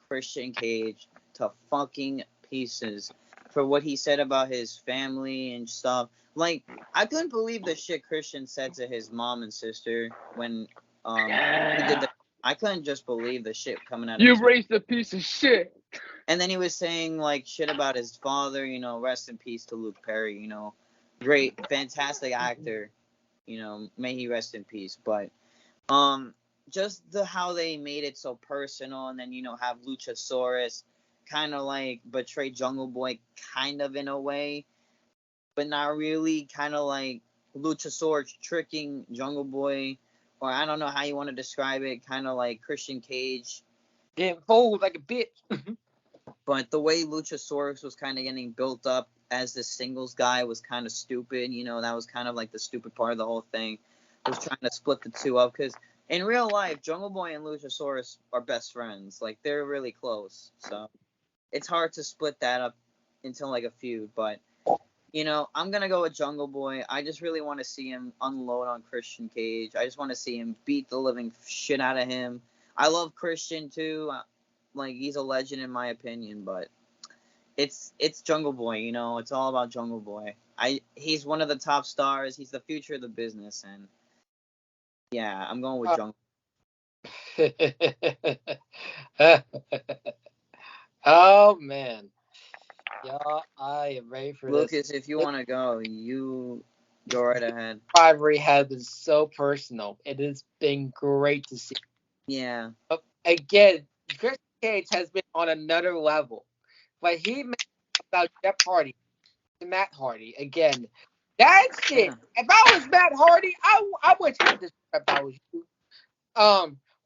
Christian Cage to fucking pieces for what he said about his family and stuff. Like, I couldn't believe the shit Christian said to his mom and sister when he did the. I couldn't just believe the shit coming out of his. You raised a piece of shit. And then he was saying like shit about his father, rest in peace to Luke Perry, great, fantastic actor, may he rest in peace. But just how they made it so personal, and then have Luchasaurus kind of like betray Jungle Boy kind of in a way, but not really, kind of like Luchasaurus tricking Jungle Boy, or I don't know how you want to describe it, kind of like Christian Cage. Getting fooled like a bitch. But the way Luchasaurus was kind of getting built up as the singles guy was kind of stupid. That was kind of like the stupid part of the whole thing. Was trying to split the two up, because in real life, Jungle Boy and Luchasaurus are best friends. Like, they're really close. So it's hard to split that up into like a feud. But, I'm going to go with Jungle Boy. I just really want to see him unload on Christian Cage. I just want to see him beat the living shit out of him. I love Christian too. Like, he's a legend in my opinion, but it's Jungle Boy, it's all about Jungle Boy. He's one of the top stars. He's the future of the business, and yeah, I'm going with Jungle. Oh man, yeah, I am ready for Lucas, this. if you want to go, you go right ahead. Rivalry has been so personal. It has been great to see. Yeah. Again, Chris Cage has been on another level. But he made about Jeff Hardy and Matt Hardy again. That's it. Yeah. If I was Matt Hardy, I would take this if I was you.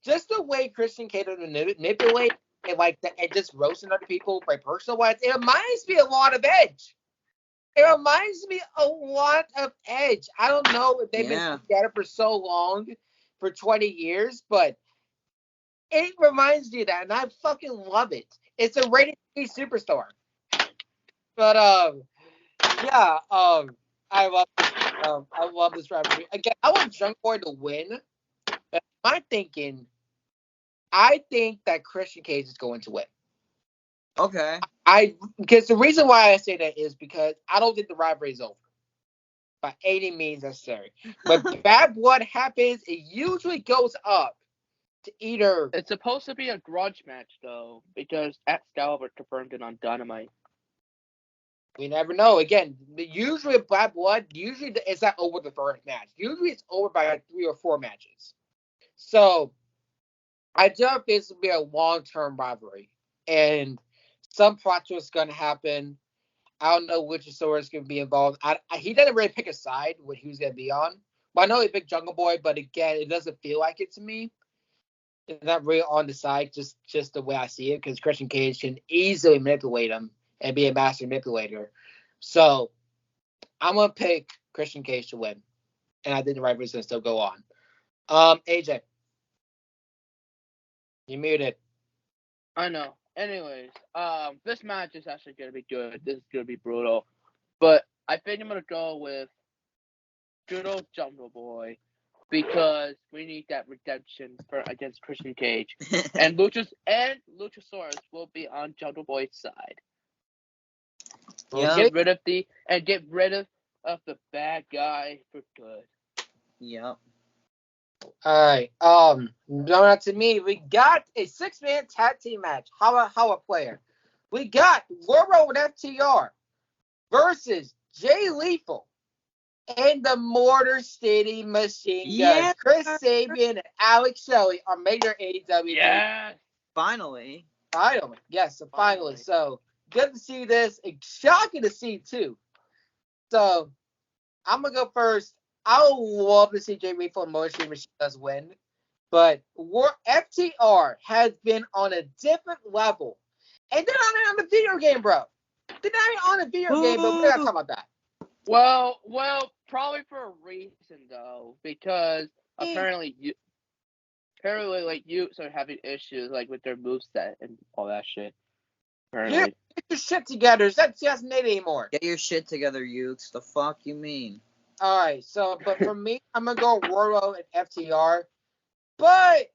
Just the way Christian Cage manipulate and and just roasting other people by personal wise, it reminds me a lot of Edge. It reminds me a lot of Edge. I don't know if they've been together for so long, for 20 years, but it reminds me of that, and I fucking love it. It's a rated T superstar. But yeah, I love this rivalry. Again, I want Jungle Boy to win. But I think that Christian Cage is going to win. Okay. Because the reason why I say that is because I don't think the rivalry is over by any means necessary. But bad blood happens, it usually goes up to either. It's supposed to be a grudge match though, because Excalibur confirmed it on Dynamite. We never know. Again, usually with Bad Blood, usually it's not over the first match. Usually it's over by like 3 or 4 matches. So I don't think this will be a long-term rivalry, and some plot twist is going to happen. I don't know which story is going to be involved. He didn't really pick a side what he was going to be on. But I know he picked Jungle Boy, but again, it doesn't feel like it to me. It's not really on the side, just the way I see it, because Christian Cage can easily manipulate him and be a master manipulator. So I'm going to pick Christian Cage to win, and I think the rivalry is going to still go on. AJ. You muted. I know. Anyways, this match is actually gonna be good. This is gonna be brutal, but I think I'm gonna go with good old Jungle Boy because we need that redemption against Christian Cage, and Luchasaurus will be on Jungle Boy's side. Yeah. Get rid of the bad guy for good. Yep. All right. Going up to me, we got a 6-man tag team match. How a player? We got Wardlow with FTR versus Jay Lethal and the Motor City Machine Guns. Yeah. Chris Sabian and Alex Shelley are major AEW. Yeah. Finally. Finally. Yes, so finally. So good to see this. It's shocking to see too. So I'm gonna go first. I would love to see Jay Lethal and Motor City Machine Guns win, but FTR has been on a different level, and they're not on the video game, bro. They're not on a video game, but we're not talking about that. Well, probably for a reason though, because apparently like Utes are having issues like with their moveset and all that shit. Apparently. Yeah, get your shit together. It's not 2008 anymore. Get your shit together, Utes. The fuck you mean? All right, so but for me, I'm gonna go Roro and FTR, but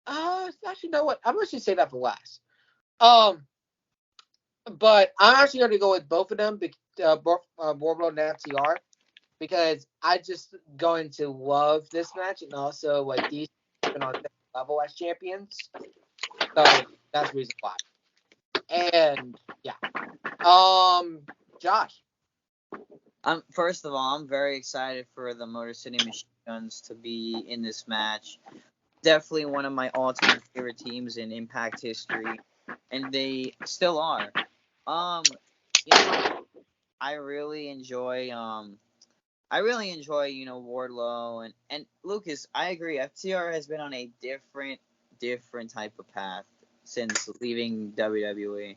actually, you know what? I'm gonna just say that for last. But I'm actually gonna go with both of them, Roro and FTR, because I just going to love this match, and also like these been on a different level as champions, so that's the reason why. And yeah, Josh. First of all, I'm very excited for the Motor City Machine Guns to be in this match. Definitely one of my all-time favorite teams in Impact history, and they still are. I really enjoy Wardlow and Lucas. I agree. FTR has been on a different type of path since leaving WWE.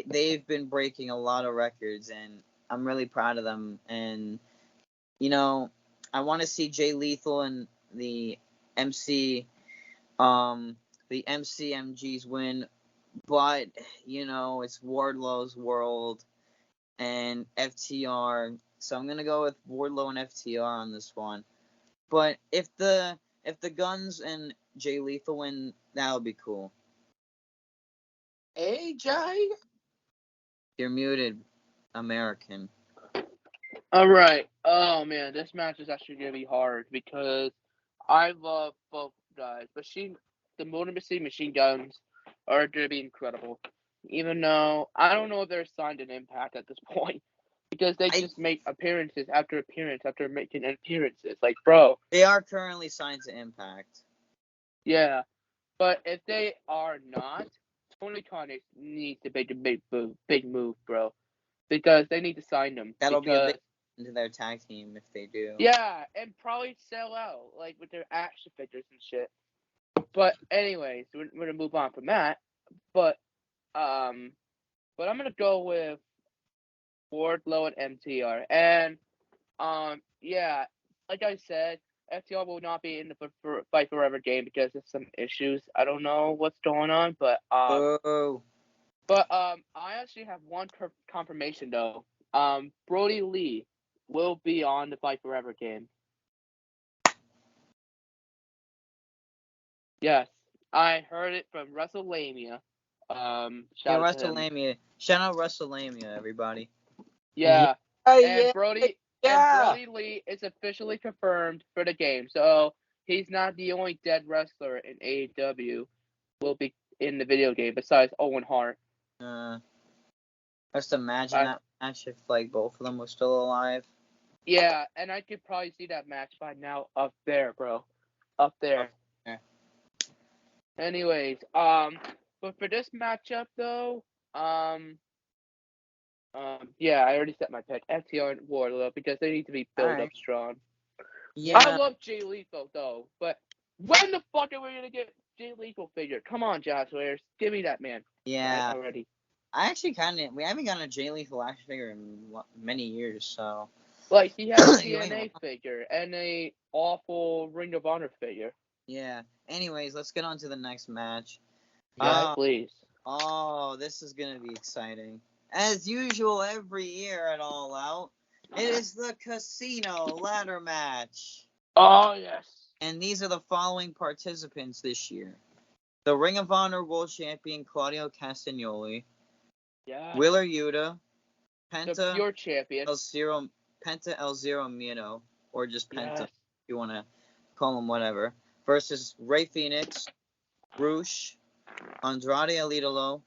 They've been breaking a lot of records, and I'm really proud of them. And I want to see Jay Lethal and the MCMGs win, but it's Wardlow's world and FTR, so I'm gonna go with Wardlow and FTR on this one. But if the Guns and Jay Lethal win, that would be cool. AJ? You're muted, American. All right. Oh man, this match is actually gonna be hard because I love both guys. The Motor City Machine Guns are gonna be incredible. Even though I don't know if they're signed an Impact at this point, because they just make appearances after appearance after making appearances. Like, bro, they are currently signed to Impact. Yeah, but if they are not, Tony Khan needs to make a big move, bro, because they need to sign them. That'll be a big into their tag team if they do. Yeah, and probably sell out like with their action figures and shit. But anyways, we're gonna move on from that. But I'm gonna go with Wardlow and MTR, and yeah, like I said, FTR will not be in the Fight Forever game because of some issues. I don't know what's going on, but I actually have one confirmation though. Brody Lee will be on the Fight Forever game. Yes, I heard it from WrestleMania. Shout out WrestleMania, everybody. Yeah. And Brody Lee is officially confirmed for the game. So he's not the only dead wrestler in AEW will be in the video game besides Owen Hart. Just imagine that match if like both of them were still alive. Yeah, and I could probably see that match by now up there, bro. Up there. Yeah. Anyways, but for this matchup though, yeah, I already set my pick. FTR and Wardlow because they need to be built up strong. Yeah. I love Jay Lethal though, but when the fuck are we gonna get Jay Lethal figure? Come on, Josh Ayers, give me that man. Yeah. Right, already. I actually we haven't gotten a Jay Lethal action figure in many years, so. Like he has a TNA figure and a awful Ring of Honor figure. Yeah. Anyways, let's get on to the next match. Yeah, please. Oh, this is gonna be exciting. As usual, every year at All Out, it is the Casino Ladder Match. Oh yes. And these are the following participants this year: the Ring of Honor World Champion Claudio Castagnoli. Yeah. Wheeler Yuta. Penta. The pure champion. Penta El Zero Miedo, or just Penta, if you want to call him whatever, versus Rey Fenix, Roosh, Andrade El Idolo,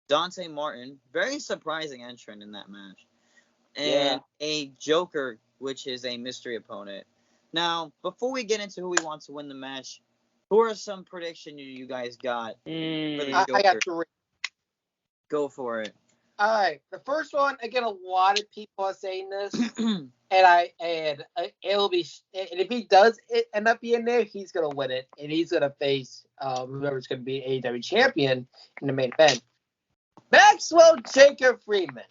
Dante Martin, very surprising entrant in that match, and a Joker, which is a mystery opponent. Now, before we get into who we want to win the match, who are some predictions you guys got for the Joker? I got 3. Go for it. All right, the first one, again, a lot of people are saying this, and it'll be, and if he does end up being there, he's gonna win it, and he's gonna face whoever's gonna be AEW champion in the main event, Maxwell Jacob Friedman.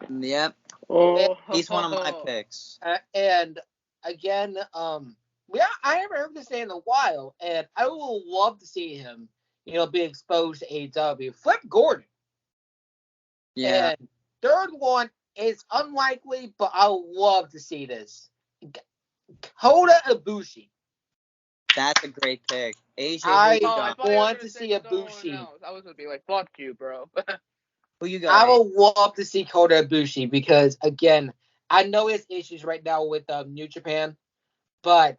Yep. Oh, he's one of my picks. And again, I haven't heard this name in a while, and I would love to see him, be exposed to AEW. Flip Gordon. Yeah. And third one is unlikely, but I would love to see this. Kota Ibushi. That's a great pick. AJ, I want to see Ibushi. I was going to be like, fuck you, bro. Who you got? I would love to see Kota Ibushi because, again, I know he has issues right now with New Japan, but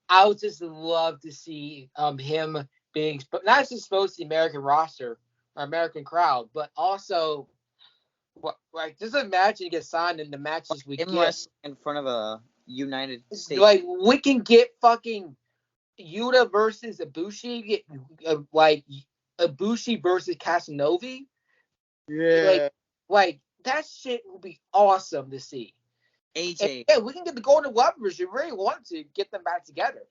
I would just love to see him being not just exposed to the American roster or American crowd, but also just imagine you get signed in the matches we get in front of a United States. Like we can get fucking Yuta versus Ibushi, Ibushi versus Casanovi. Yeah. Like that shit will be awesome to see. AJ. Yeah, we can get the Golden Lovers. You really want to get them back together.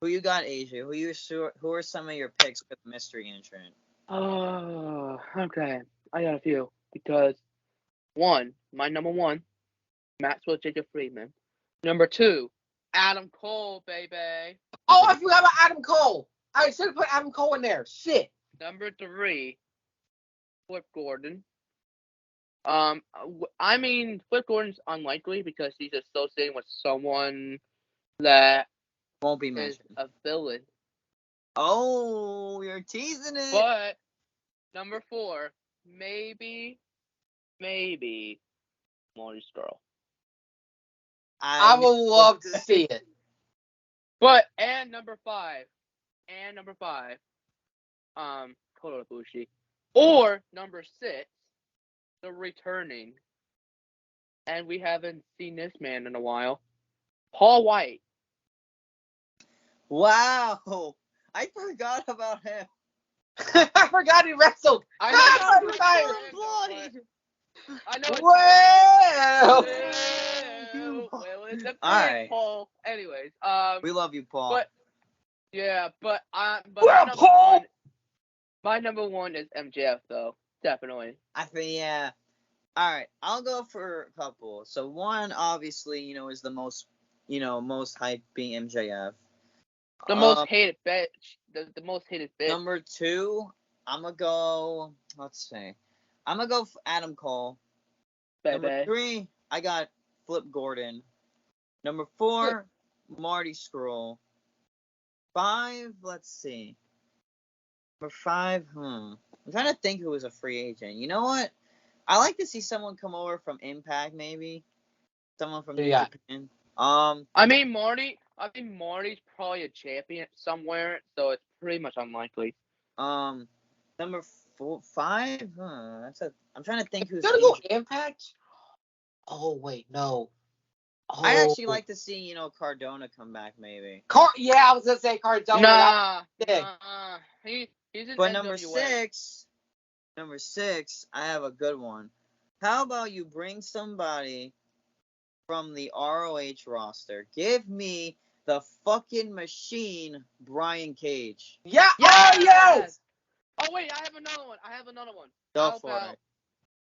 Who you got, AJ? Who are some of your picks for the mystery entrant? Oh, okay. I got a few. Because, my number one, Maxwell Jacob Friedman. Number 2, Adam Cole, baby. Oh, I forgot about Adam Cole. I should have put Adam Cole in there. Shit. Number 3, Flip Gordon. I mean, Flip Gordon's unlikely because he's associated with someone that won't be mentioned. Is a villain. Oh, you're teasing it. But number 4, maybe Molly's girl. I would love to see it. But number 5, Kota Ibushi, or number 6, the returning, and we haven't seen this man in a while, Paul White. Wow, I forgot about him. I forgot he wrestled. I know. Well, it's a all right. Paul. Anyways, we love you, Paul. But my number one is MJF though, definitely. I think All right, I'll go for a couple. So one, obviously, is the most hype being MJF. The most hated bitch. The most hated bitch. Number 2, I'm gonna go. Let's see. I'm gonna go for Adam Cole. Number 3, I got Flip Gordon. Number 4, Marty Scurll. 5, let's see. Number 5, I'm trying to think who was a free agent. You know what? I like to see someone come over from Impact, maybe. Someone from New Japan. I mean, Marty I think Marty's probably a champion somewhere, so it's pretty much unlikely. Number 5. I'm trying to think who's Gotta go injured. Impact. Oh wait, no. Oh, I'd actually like to see Cardona come back maybe. Yeah, I was gonna say Cardona. Nah. He's in But NWA. number 6, I have a good one. How about you bring somebody from the ROH roster? Give me the fucking machine, Brian Cage. Yeah. Yes! Oh yes. Oh wait, I have another one. Go How for about it.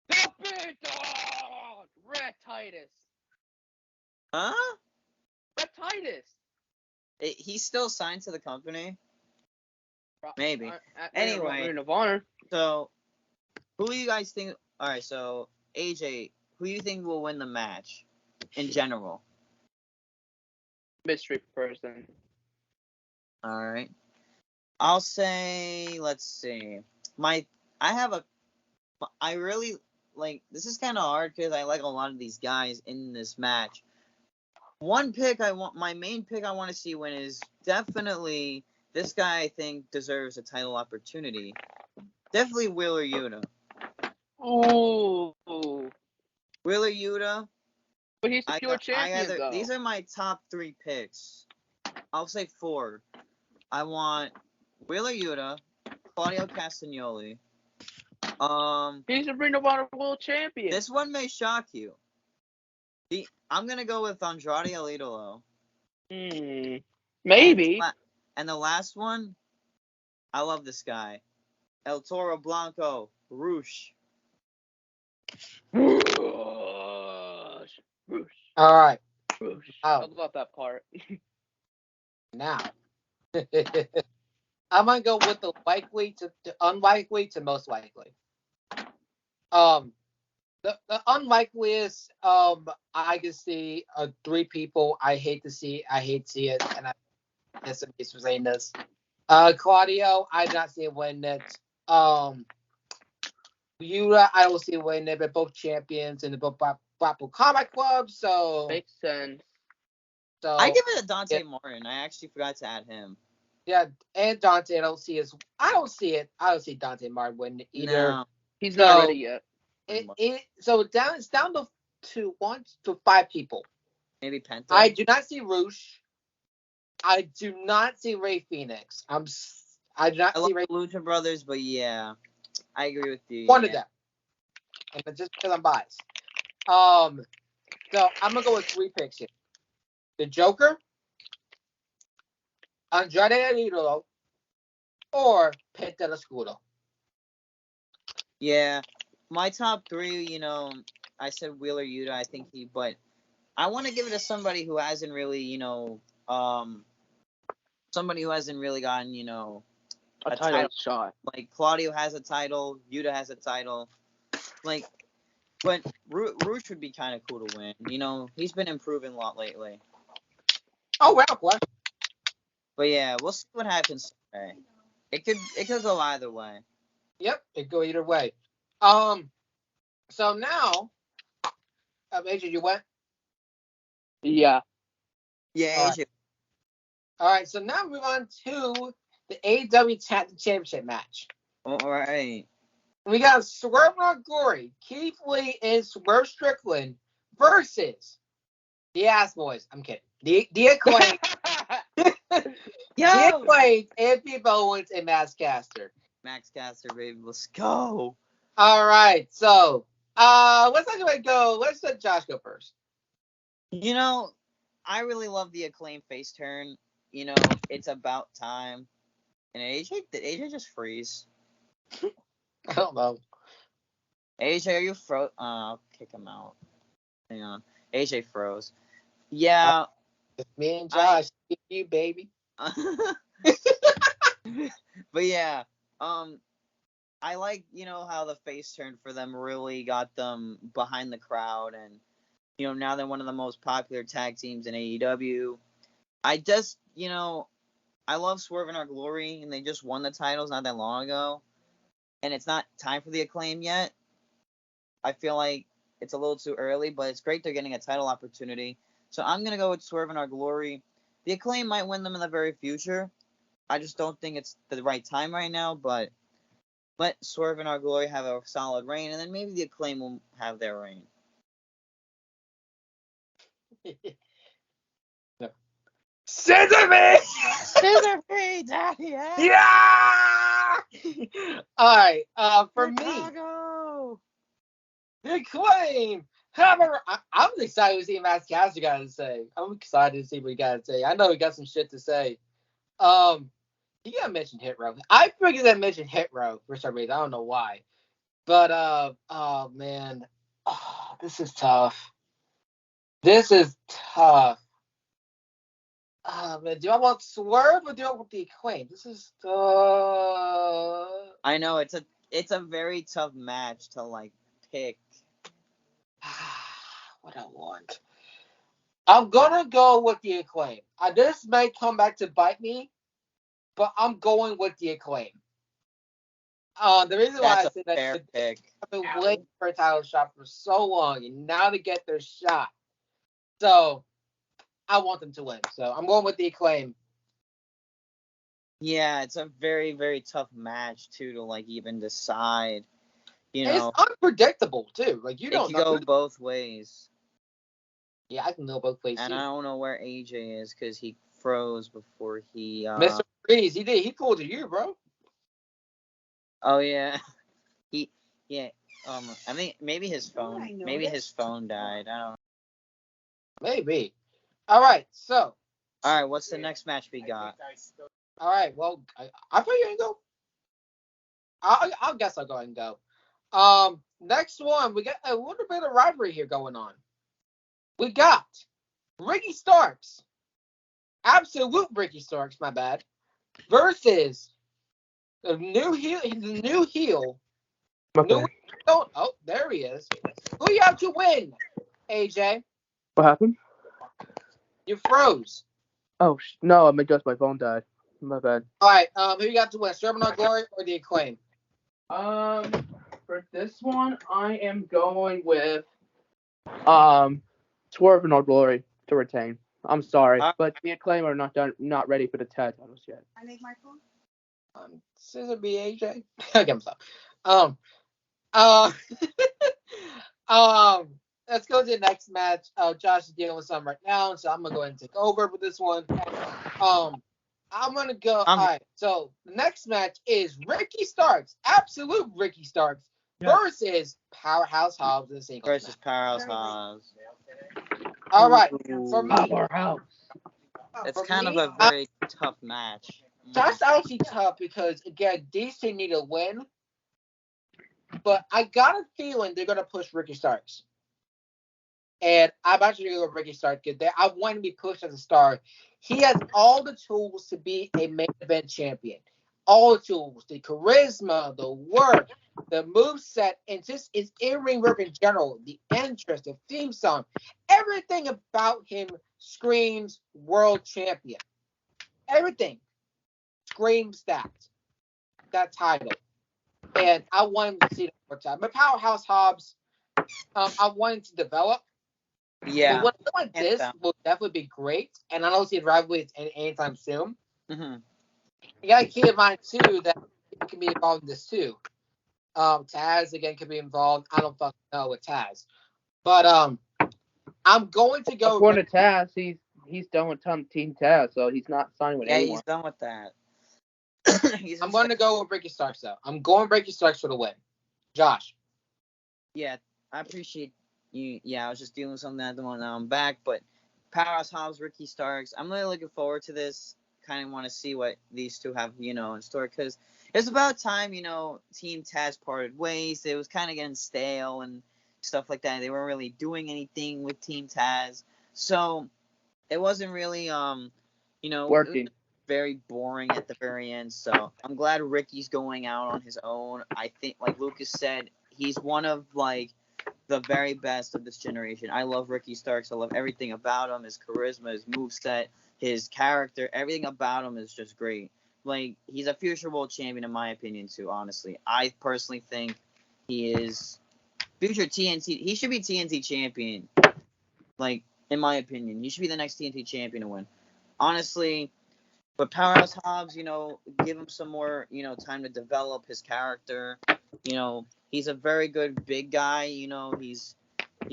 the big dog, Red Titus. Huh? Red Titus. He's still signed to the company? Maybe. At Anyway. Ring of Honor. So, who do you guys think? All right, so AJ, who do you think will win the match in general? Mystery person. All right, I'll say. Let's see. I really like. This is kind of hard because I like a lot of these guys in this match. My main pick I want to see win is definitely this guy. I think deserves a title opportunity. Definitely Wheeler Yuta. Ooh. Wheeler Yuta. But he's a pure champion, though. These are my top 3 picks. I'll say 4. I want Wheeler Yuta, Claudio Castagnoli. He's a Ring of Honor World Champion. This one may shock you. I'm gonna go with Andrade El Idolo. Maybe. And the last one, I love this guy, El Toro Blanco, Roosh. Roosh. All right. Roosh. Oh. I love that part. Now, I'm gonna go with the likely to unlikely to most likely. The unlikeliest, I can see 3 people. I hate to see it, and I guess I'm just saying this. Claudio, I do not see it win it. Yuta, I will see it win it. They're both champions in the Blackpool Combat Club, so makes sense. So I give it to Dante Martin. I actually forgot to add him. Yeah, and Dante, I don't see Dante Martin win either. No, he's not ready yet. It's down to 1 to 5 people. Maybe Penta. I do not see Roosh. I do not see Ray Phoenix. I do not see Ray. Lucha Brothers, but yeah, I agree with you. One of them, and it's just because I'm biased. So I'm gonna go with 3 picks here: the Joker, Andrade El Idolo, or Penta El Escudo. Yeah, my top 3. I said Wheeler Yuta. I think but I want to give it to somebody who hasn't really, somebody who hasn't really gotten, a title shot. Like Claudio has a title, Yuta has a title, but Roosh would be kind of cool to win. He's been improving a lot lately. Oh well, what? But yeah, we'll see what happens today. It could go either way. Yep, it could go either way. So now, AJ, you went? Yeah. Yeah, AJ. All right, so now move on to the AEW Tag Championship match. All right. We got Swerve and Glory, Keith Lee and Swerve Strickland versus the Ass Boys. I'm kidding. The Acclaimed. The Acclaimed, and Pete Owens and Max Caster. Max Caster, baby, let's go. All right, so let's actually go. Let's let Josh go first. I really love the Acclaimed face turn. It's about time. And did AJ just freeze? I don't know. AJ, are you froze? I'll kick him out. Hang on. AJ froze. Yeah. It's me and Josh. You, baby. But yeah. I like, how the face turn for them really got them behind the crowd. And, now they're one of the most popular tag teams in AEW. I just, I love Swerve and Our Glory, and they just won the titles not that long ago. And it's not time for the Acclaim yet. I feel like it's a little too early, but it's great they're getting a title opportunity. So I'm going to go with Swerve and Our Glory. The Acclaim might win them in the very future. I just don't think it's the right time right now, but let Swerve and Our Glory have a solid reign, and then maybe the Acclaim will have their reign. Scissor me! Scissor me, Daddy! Yeah! All right. For Chicago! me, the Acclaim. However, I'm excited to see what Matt Caster got to say. I'm excited to see what he got to say. I know he got some shit to say. He got mentioned Hit Row. I figured that mentioned Hit Row for some reason. I don't know why. But oh man, this is tough. This is tough. Man, do I want Swerve or do I want the Acclaim? This is I know it's a very tough match to like pick. what I want. I'm gonna go with the Acclaim. This may come back to bite me, but I'm going with the Acclaim. The reason why That's I a say that fair is pick. I've been waiting for a title shot for so long, and now they get their shot. So I want them to win. So I'm going with the Acclaim. Yeah, it's a very, very tough match too to like even decide. You And know, it's unpredictable too. Like you it don't could know. go both ways. Yeah, I can go both ways And too. I don't know where AJ is because he froze before he. Mr. Freeze, he did. He pulled you, bro. Oh yeah, yeah. I mean, maybe his phone. Maybe his phone died. I don't know. Maybe. All right. So. All right, what's the next match we got? All right. Well, I thought you didn't go. I'll guess I'll go ahead and go. Next one, we got a little bit of rivalry here going on. We got Ricky Starks, absolute Ricky Starks, my bad, versus the new heel. Oh, there he is. Who you have to win, AJ? What happened? You froze. Oh, no, I mean, just my phone died. My bad. All right. Who you got to win? Servant of Glory or the Acclaim? For this one, I am going with Swerve and Our Glory to retain. I'm sorry, but the Acclaim are not ready for the tag titles yet. I make my phone. Scissor B, AJ. Okay, I'm sorry. Let's go to the next match. Josh is dealing with something right now, so I'm gonna go ahead and take over with this one. I'm gonna go. All right. So the next match is Ricky Starks, absolute Ricky Starks, versus Powerhouse Hobbs in the singles Versus match. Powerhouse Hobbs. All right. For me, Powerhouse. It's kind of a very tough match. That's actually tough because again, DC need a win, but I got a feeling they're gonna push Ricky Starks. And I'm actually going to go with Ricky Starks because I want him to be pushed as a star. He has all the tools to be a main event champion. All the tools, the charisma, the work, the moveset, and just his in-ring work in general, the entrance, the theme song, everything about him screams world champion. Everything screams that title. And I want him to see that more time. But Powerhouse Hobbs, I want him to develop. Yeah. But what like this will definitely be great, and I don't see a rivalry anytime soon. Mm-hmm. You gotta keep in mind too that it can be involved in this too. Taz again could be involved. I don't fucking know with Taz, but I'm going to go. According to Taz, he's done with Team Taz, so he's not signing with anyone. Yeah, he's done with that. I'm going to go with Ricky Starks though. I'm going Ricky Starks for the win. Josh. Yeah, I appreciate you. Yeah, I was just dealing with something at the moment. Now I'm back, but Powerhouse Hobbs, Ricky Starks. I'm really looking forward to this. Kind of want to see what these two have, in store, because it's about time, Team Taz parted ways. It was kind of getting stale and stuff like that. They weren't really doing anything with Team Taz, so it wasn't really, working. Very boring at the very end. So I'm glad Ricky's going out on his own. I think, like Lucas said, he's one of the very best of this generation. I love Ricky Starks. I love everything about him. His charisma, his moveset, his character, everything about him is just great. Like, he's a future world champion in my opinion too, honestly. I personally think he is future TNT. He should be TNT champion. Like, in my opinion, he should be the next TNT champion to win. honestly, but Powerhouse Hobbs, give him some more, time to develop his character. He's a very good big guy. He's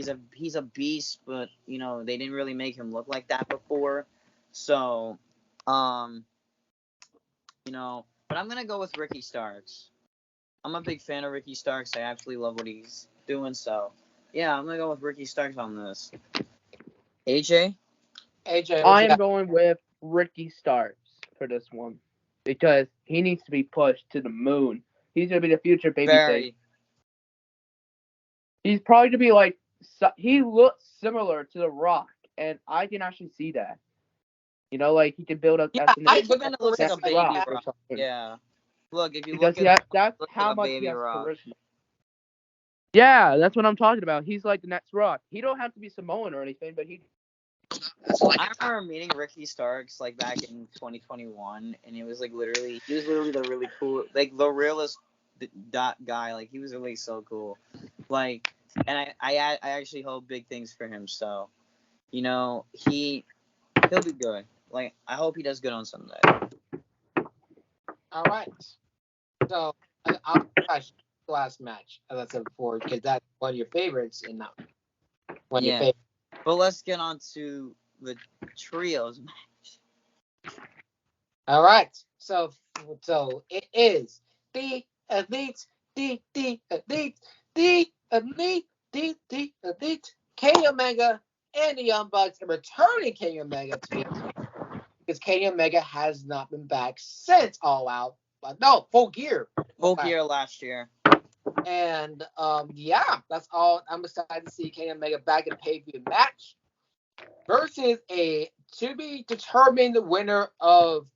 a beast, but they didn't really make him look like that before. So, but I'm gonna go with Ricky Starks. I'm a big fan of Ricky Starks. I absolutely love what he's doing. So, yeah, I'm gonna go with Ricky Starks on this. AJ? AJ, I am going with Ricky Starks for this one because he needs to be pushed to the moon. He's gonna be the future babyface. He's probably gonna be like he looks similar to The Rock, and I can actually see that. Like he can build up. Yeah, He kind of looks like a baby Rock. Yeah. Look, if you because look at that's look how like much Baby he has Rock. charisma. Yeah, that's what I'm talking about. He's like the next Rock. He don't have to be Samoan or anything, but he. I remember meeting Ricky Starks like back in 2021, and he was literally the really cool, like the realest guy. Like he was really so cool. Like, and I actually hope big things for him. So, he'll be good. Like I hope he does good on Sunday. All right. So I'll watch the last match, as I said before, because that's one of your favorites, and not one of your favorites. But let's get on to the trios match. All right. So it is the elite, the elite, Kenny Omega and the Young Bucks, and returning Kenny Omega to be, because Kenny Omega has not been back since All Out. But no, Full Gear. Full Gear last year. And yeah, that's all. I'm excited to see Kenny Omega back in a pay-per-view match versus a to be determined winner of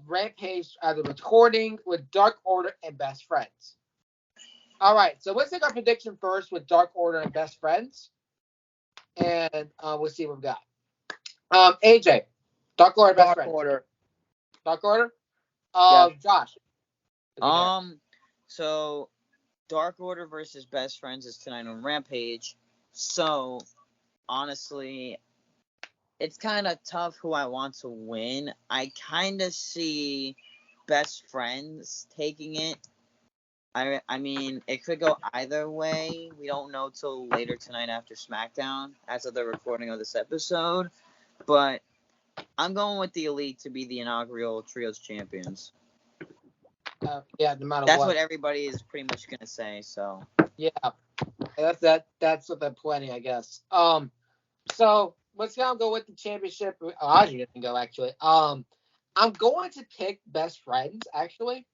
Rampage the recording with Dark Order and Best Friends. All right, so let's take our prediction first with Dark Order and Best Friends, and we'll see what we got. AJ, Dark Order, Best Friends. Dark Order. Yeah. Josh. So Dark Order versus Best Friends is tonight on Rampage. So honestly, it's kind of tough who I want to win. I kind of see Best Friends taking it. I mean, it could go either way. We don't know till later tonight after SmackDown, as of the recording of this episode. But I'm going with the Elite to be the inaugural Trios champions. Yeah, no matter that's what everybody is pretty much gonna say. So yeah, that's what they're planning, I guess. So let's go with the championship. Audrey didn't go actually. I'm going to pick Best Friends actually.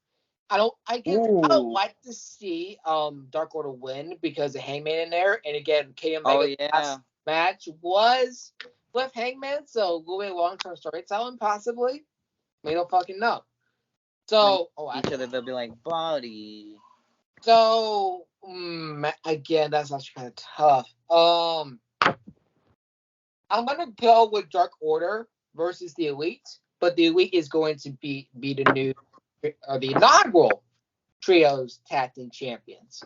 I don't like to see Dark Order win because of Hangman in there, and again, Kenny Omega's last match was with Hangman, so will be long-term storytelling possibly. We don't fucking know. So each other they'll be like buddy. So again, that's actually kind of tough. I'm gonna go with Dark Order versus the Elite, but the Elite is going to be the new the inaugural Trios Tag Team Champions.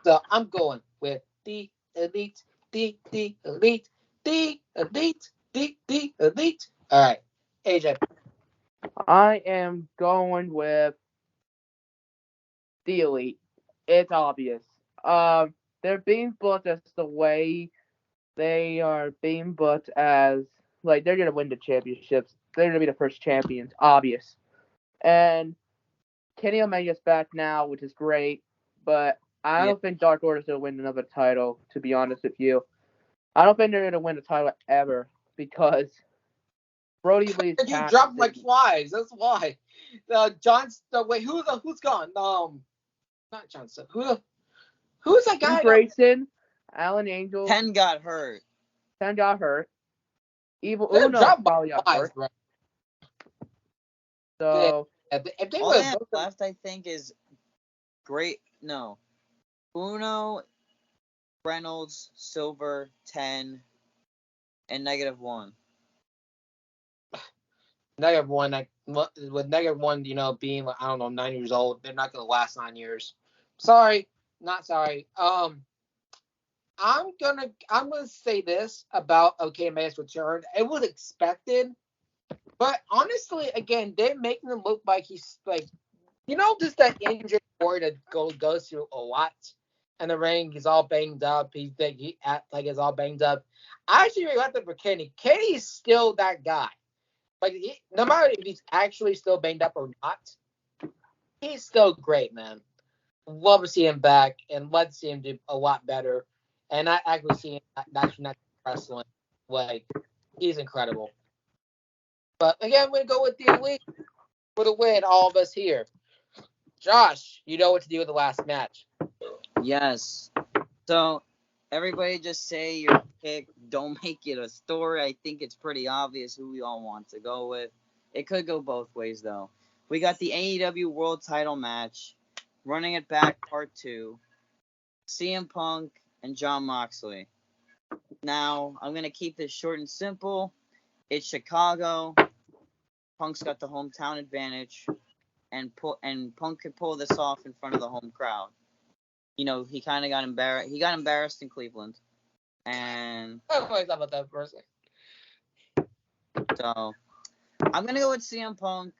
So I'm going with the Elite, the Elite, the Elite, the Elite. All right, AJ. I am going with the Elite. It's obvious. They're being booked as the way they are being booked as like they're gonna win the championships. They're gonna be the first champions, obvious. And Kenny Omega's back now, which is great, but I don't think Dark Order's gonna win another title, to be honest with you. I don't think they're gonna win a title ever because Brody Lee's you dropped like flies. That's why. Who's gone? Not Johnson. Who's that guy? Grayson, Alan Angel. Ken got hurt. Evil Uno probably got hurt. Right? So if they all they have left, I think, is great. No, Uno, Reynolds, Silver, 10, and -1. -1, with -1, being I don't know 9 years old, they're not gonna last 9 years. Sorry, not sorry. I'm gonna say this about Omega's return. It was expected, But honestly, again, they're making him look like he's like, just that injured boy that goes through a lot in the ring. He's all banged up. He act like he's all banged up. I actually really like that for Kenny. Kenny's still that guy. Like, no matter if he's actually still banged up or not, he's still great, man. Love to see him back, and let's see him do a lot better. And I actually see him actually not wrestling. Like, he's incredible. But again, we're going to go with the Elite for the win, all of us here. Josh, you know what to do with the last match. Yes. So, everybody just say your pick. Don't make it a story. I think it's pretty obvious who we all want to go with. It could go both ways, though. We got the AEW World Title match. Running It Back Part 2. CM Punk and Jon Moxley. Now, I'm going to keep this short and simple. It's Chicago. Punk's got the hometown advantage. And Punk could pull this off in front of the home crowd. He kind of got embarrassed. He got embarrassed in Cleveland. And I don't know about that for a second. So, I'm going to go with CM Punk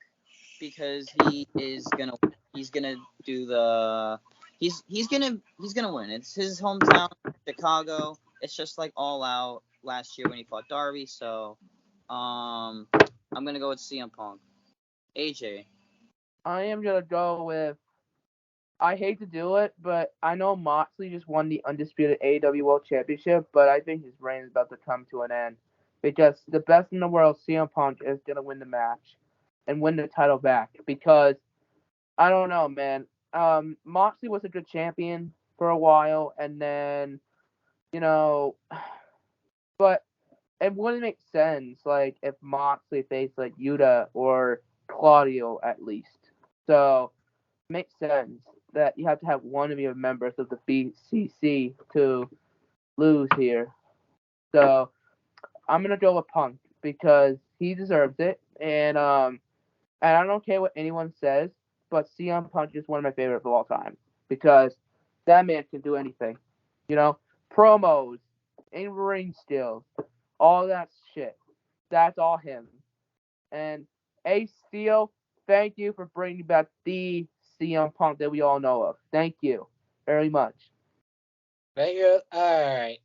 because he's going to do the he's going to win. It's his hometown, Chicago. It's just like All Out last year when he fought Darby. So, I'm going to go with CM Punk. AJ. I am going to go with, I hate to do it, but I know Moxley just won the undisputed AEW World Championship, but I think his reign is about to come to an end. Because the best in the world, CM Punk, is going to win the match and win the title back. Because, I don't know, man. Moxley was a good champion for a while, and then, but it wouldn't make sense, like, if Moxley faced, like, Yuta or Claudio, at least. So, it makes sense that you have to have one of your members of the BCC to lose here. So, I'm going to go with Punk because he deserves it. And I don't care what anyone says, but CM Punk is one of my favorites of all time because that man can do anything. Promos, in-ring skills, all that shit. That's all him. And Ace Steel, thank you for bringing back the CM Punk that we all know of. Thank you very much. Thank you. All right.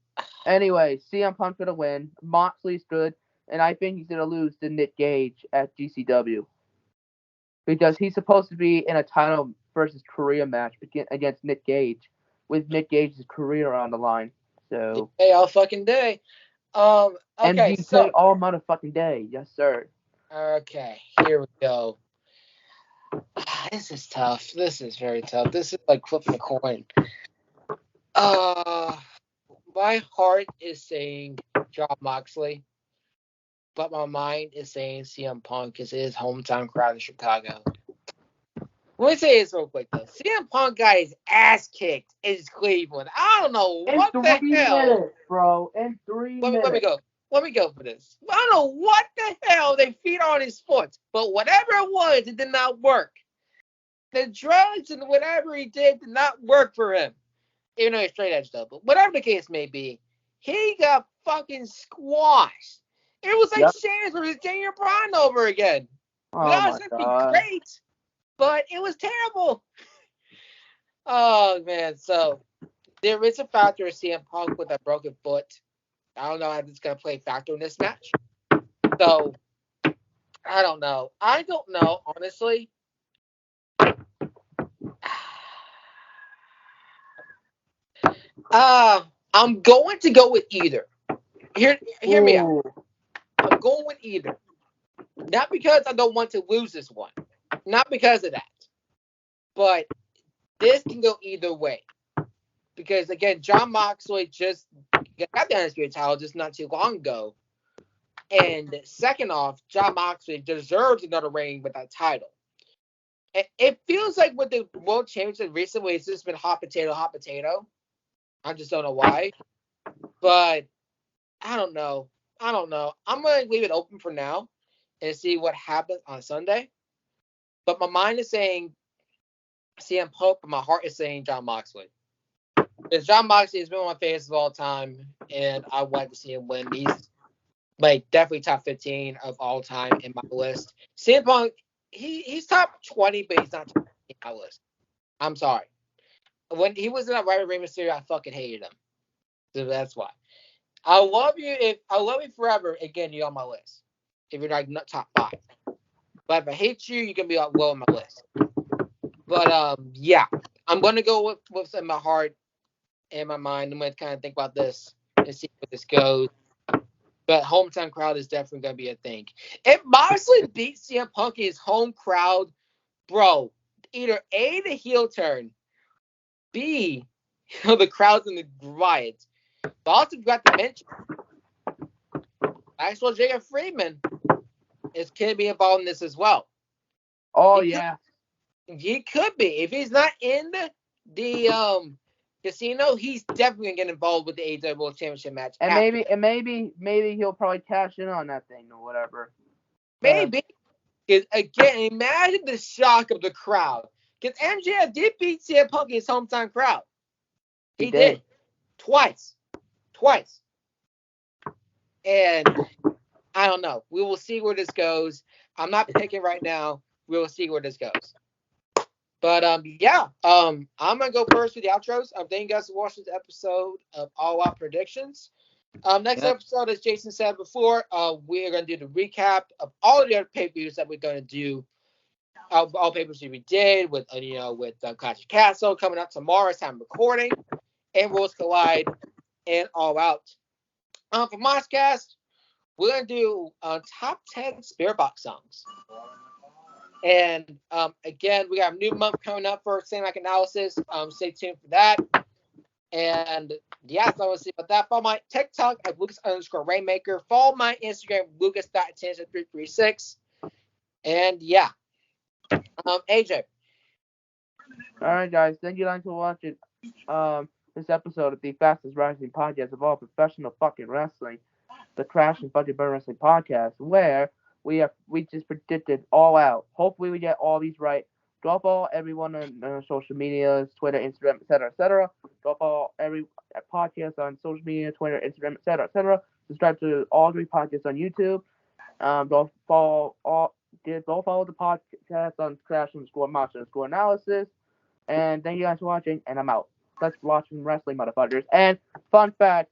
Anyway, CM Punk's going to win. Moxley's good. And I think he's going to lose to Nick Gage at GCW. Because he's supposed to be in a title versus career match against Nick Gage. With Nick Gage's career on the line. So. Hey, all fucking day. Okay, MVP all motherfucking day. Yes, sir. Okay, here we go. This is tough. This is very tough. This is like flipping a coin. My heart is saying Jon Moxley, but my mind is saying CM Punk because it is hometown crowd in Chicago. Let me say this real quick though. CM Punk got his ass kicked in Cleveland. I don't know what the hell. In 3 minutes, bro. In 3 minutes. Let me go. Let me go for this. I don't know what the hell they feed on his foot, but whatever it was, it did not work. The drugs and whatever he did not work for him. Even though he's straight edge though, but whatever the case may be, he got fucking squashed. It was like Shane versus Daniel Bryan over again. Oh that was my God. Great, but it was terrible. Oh man, so there is a factor of CM Punk with a broken foot. I don't know how this is gonna play a factor in this match. So I don't know. Honestly. I'm going to go with either. Hear me out. I'm going with either. Not because I don't want to lose this one. Not because of that. But this can go either way. Because, again, Jon Moxley just got the Undisputed title just not too long ago. And second off, Jon Moxley deserves another reign with that title. It feels like with the World Championship recently, it's just been hot potato. I just don't know why. But I don't know. I'm going to leave it open for now and see what happens on Sunday. But my mind is saying CM Punk, but my heart is saying Jon Moxley. Because Jon Moxley has been one of my favorites of all time, and I want to see him win. like definitely top 15 of all time in my list. CM Punk, he's top 20, but he's not top 15 on my list. I'm sorry. When he was in that Rival Rey Mysterio, I fucking hated him. So that's why. I love you forever. Again, you're on my list. If you're like not top 5. But if I hate you, you can be low on my list. But yeah, I'm gonna go with what's in my heart and my mind. I'm gonna kind of think about this and see where this goes. But hometown crowd is definitely gonna be a thing. If Moxley beats CM Punk in his home crowd, bro, either A, the heel turn, B, the crowd's in the riot. But I also forgot to mention, Maxwell Jacob Friedman is going to be involved in this as well. Oh, yeah. He could be. If he's not in the casino, he's definitely going to get involved with the AEW World Championship match. And maybe he'll probably cash in on that thing or whatever. Maybe. Because, again, imagine the shock of the crowd. Because MJF did beat CM Punk in his hometown crowd. He did. Twice. And I don't know. We will see where this goes. I'm not picking right now. We will see where this goes. But yeah. I'm gonna go first with the outros. Thank you guys for watching this episode of All Out Predictions. Next episode, as Jason said before, we are gonna do the recap of all of the other pay-per-views that we're gonna do. All pay-per-views we did with Clash of Castle coming up tomorrow as time recording, and Worlds Collide and All Out. For Mosscast, we're gonna do top 10 Spirit Box songs. And again, we got a new month coming up for Cinematic Analysis. Stay tuned for that. And yeah, so we'll see about that. Follow my TikTok at Lucas_Rainmaker. Follow my Instagram, Lucas.attention336. And yeah. AJ. Alright, guys. Thank you guys for watching this episode of the fastest rising podcast of all professional fucking wrestling, the Crash and Fucking Burn Wrestling Podcast, where we just predicted All Out. Hopefully we get all these right. Drop all everyone on social medias, Twitter, Instagram, etc. Drop all every podcast on social media, Twitter, Instagram, etc. Subscribe to all 3 podcasts on YouTube. Don't follow the podcast on Crash_Monster_Analysis. And thank you guys for watching, and I'm out. Let's watch some wrestling, motherfuckers. And fun fact,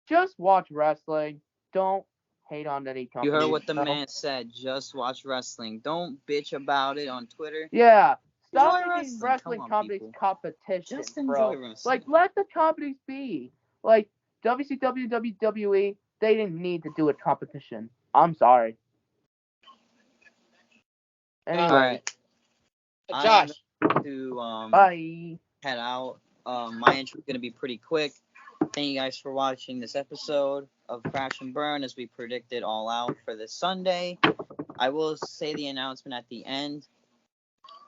just watch wrestling. Don't hate on any company. You heard what the man said. Just watch wrestling. Don't bitch about it on Twitter. Yeah. Stop Enjoy making wrestling companies people. competition, Just enjoy bro. wrestling. Like, let the companies be. Like, WCW, WWE, they didn't need to do a competition. I'm sorry. Anyway. All right. Josh. To Bye. head out. My intro is going to be pretty quick. Thank you guys for watching this episode of Crash and Burn as we predicted All Out for this Sunday. I will say the announcement at the end.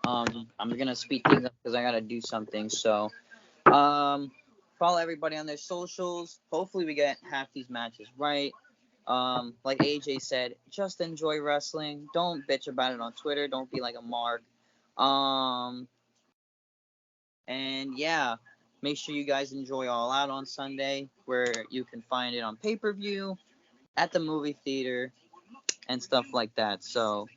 I'm going to speed things up because I got to do something. So, follow everybody on their socials. Hopefully we get half these matches right. Like AJ said, just enjoy wrestling. Don't bitch about it on Twitter. Don't be like a mark. And yeah, make sure you guys enjoy All Out on Sunday, where you can find it on pay-per-view, at the movie theater, and stuff like that. So,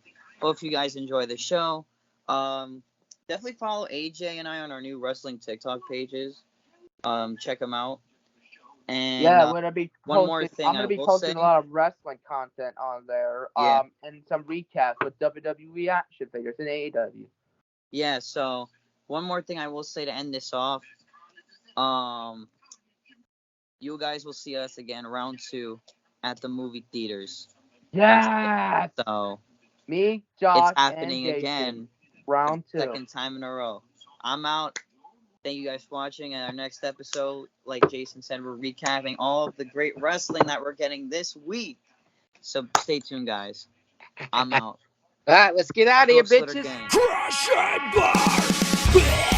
hope you guys enjoy the show. Definitely follow AJ and I on our new wrestling TikTok pages. Check them out. And yeah, we're gonna be one more thing I'm gonna be posting a lot of wrestling content on there. Yeah. And some recaps with WWE action figures and AEW. Yeah, so one more thing I will say to end this off. You guys will see us again round 2 at the movie theaters. Yeah. So me, Josh, it's happening and Jason, again. Round 2. Second time in a row. I'm out. Thank you guys for watching. And our next episode, like Jason said, we're recapping all of the great wrestling that we're getting this week. So stay tuned, guys. I'm out. All right, let's get out of here, Go Slitter bitches. Gang. Crash and burn!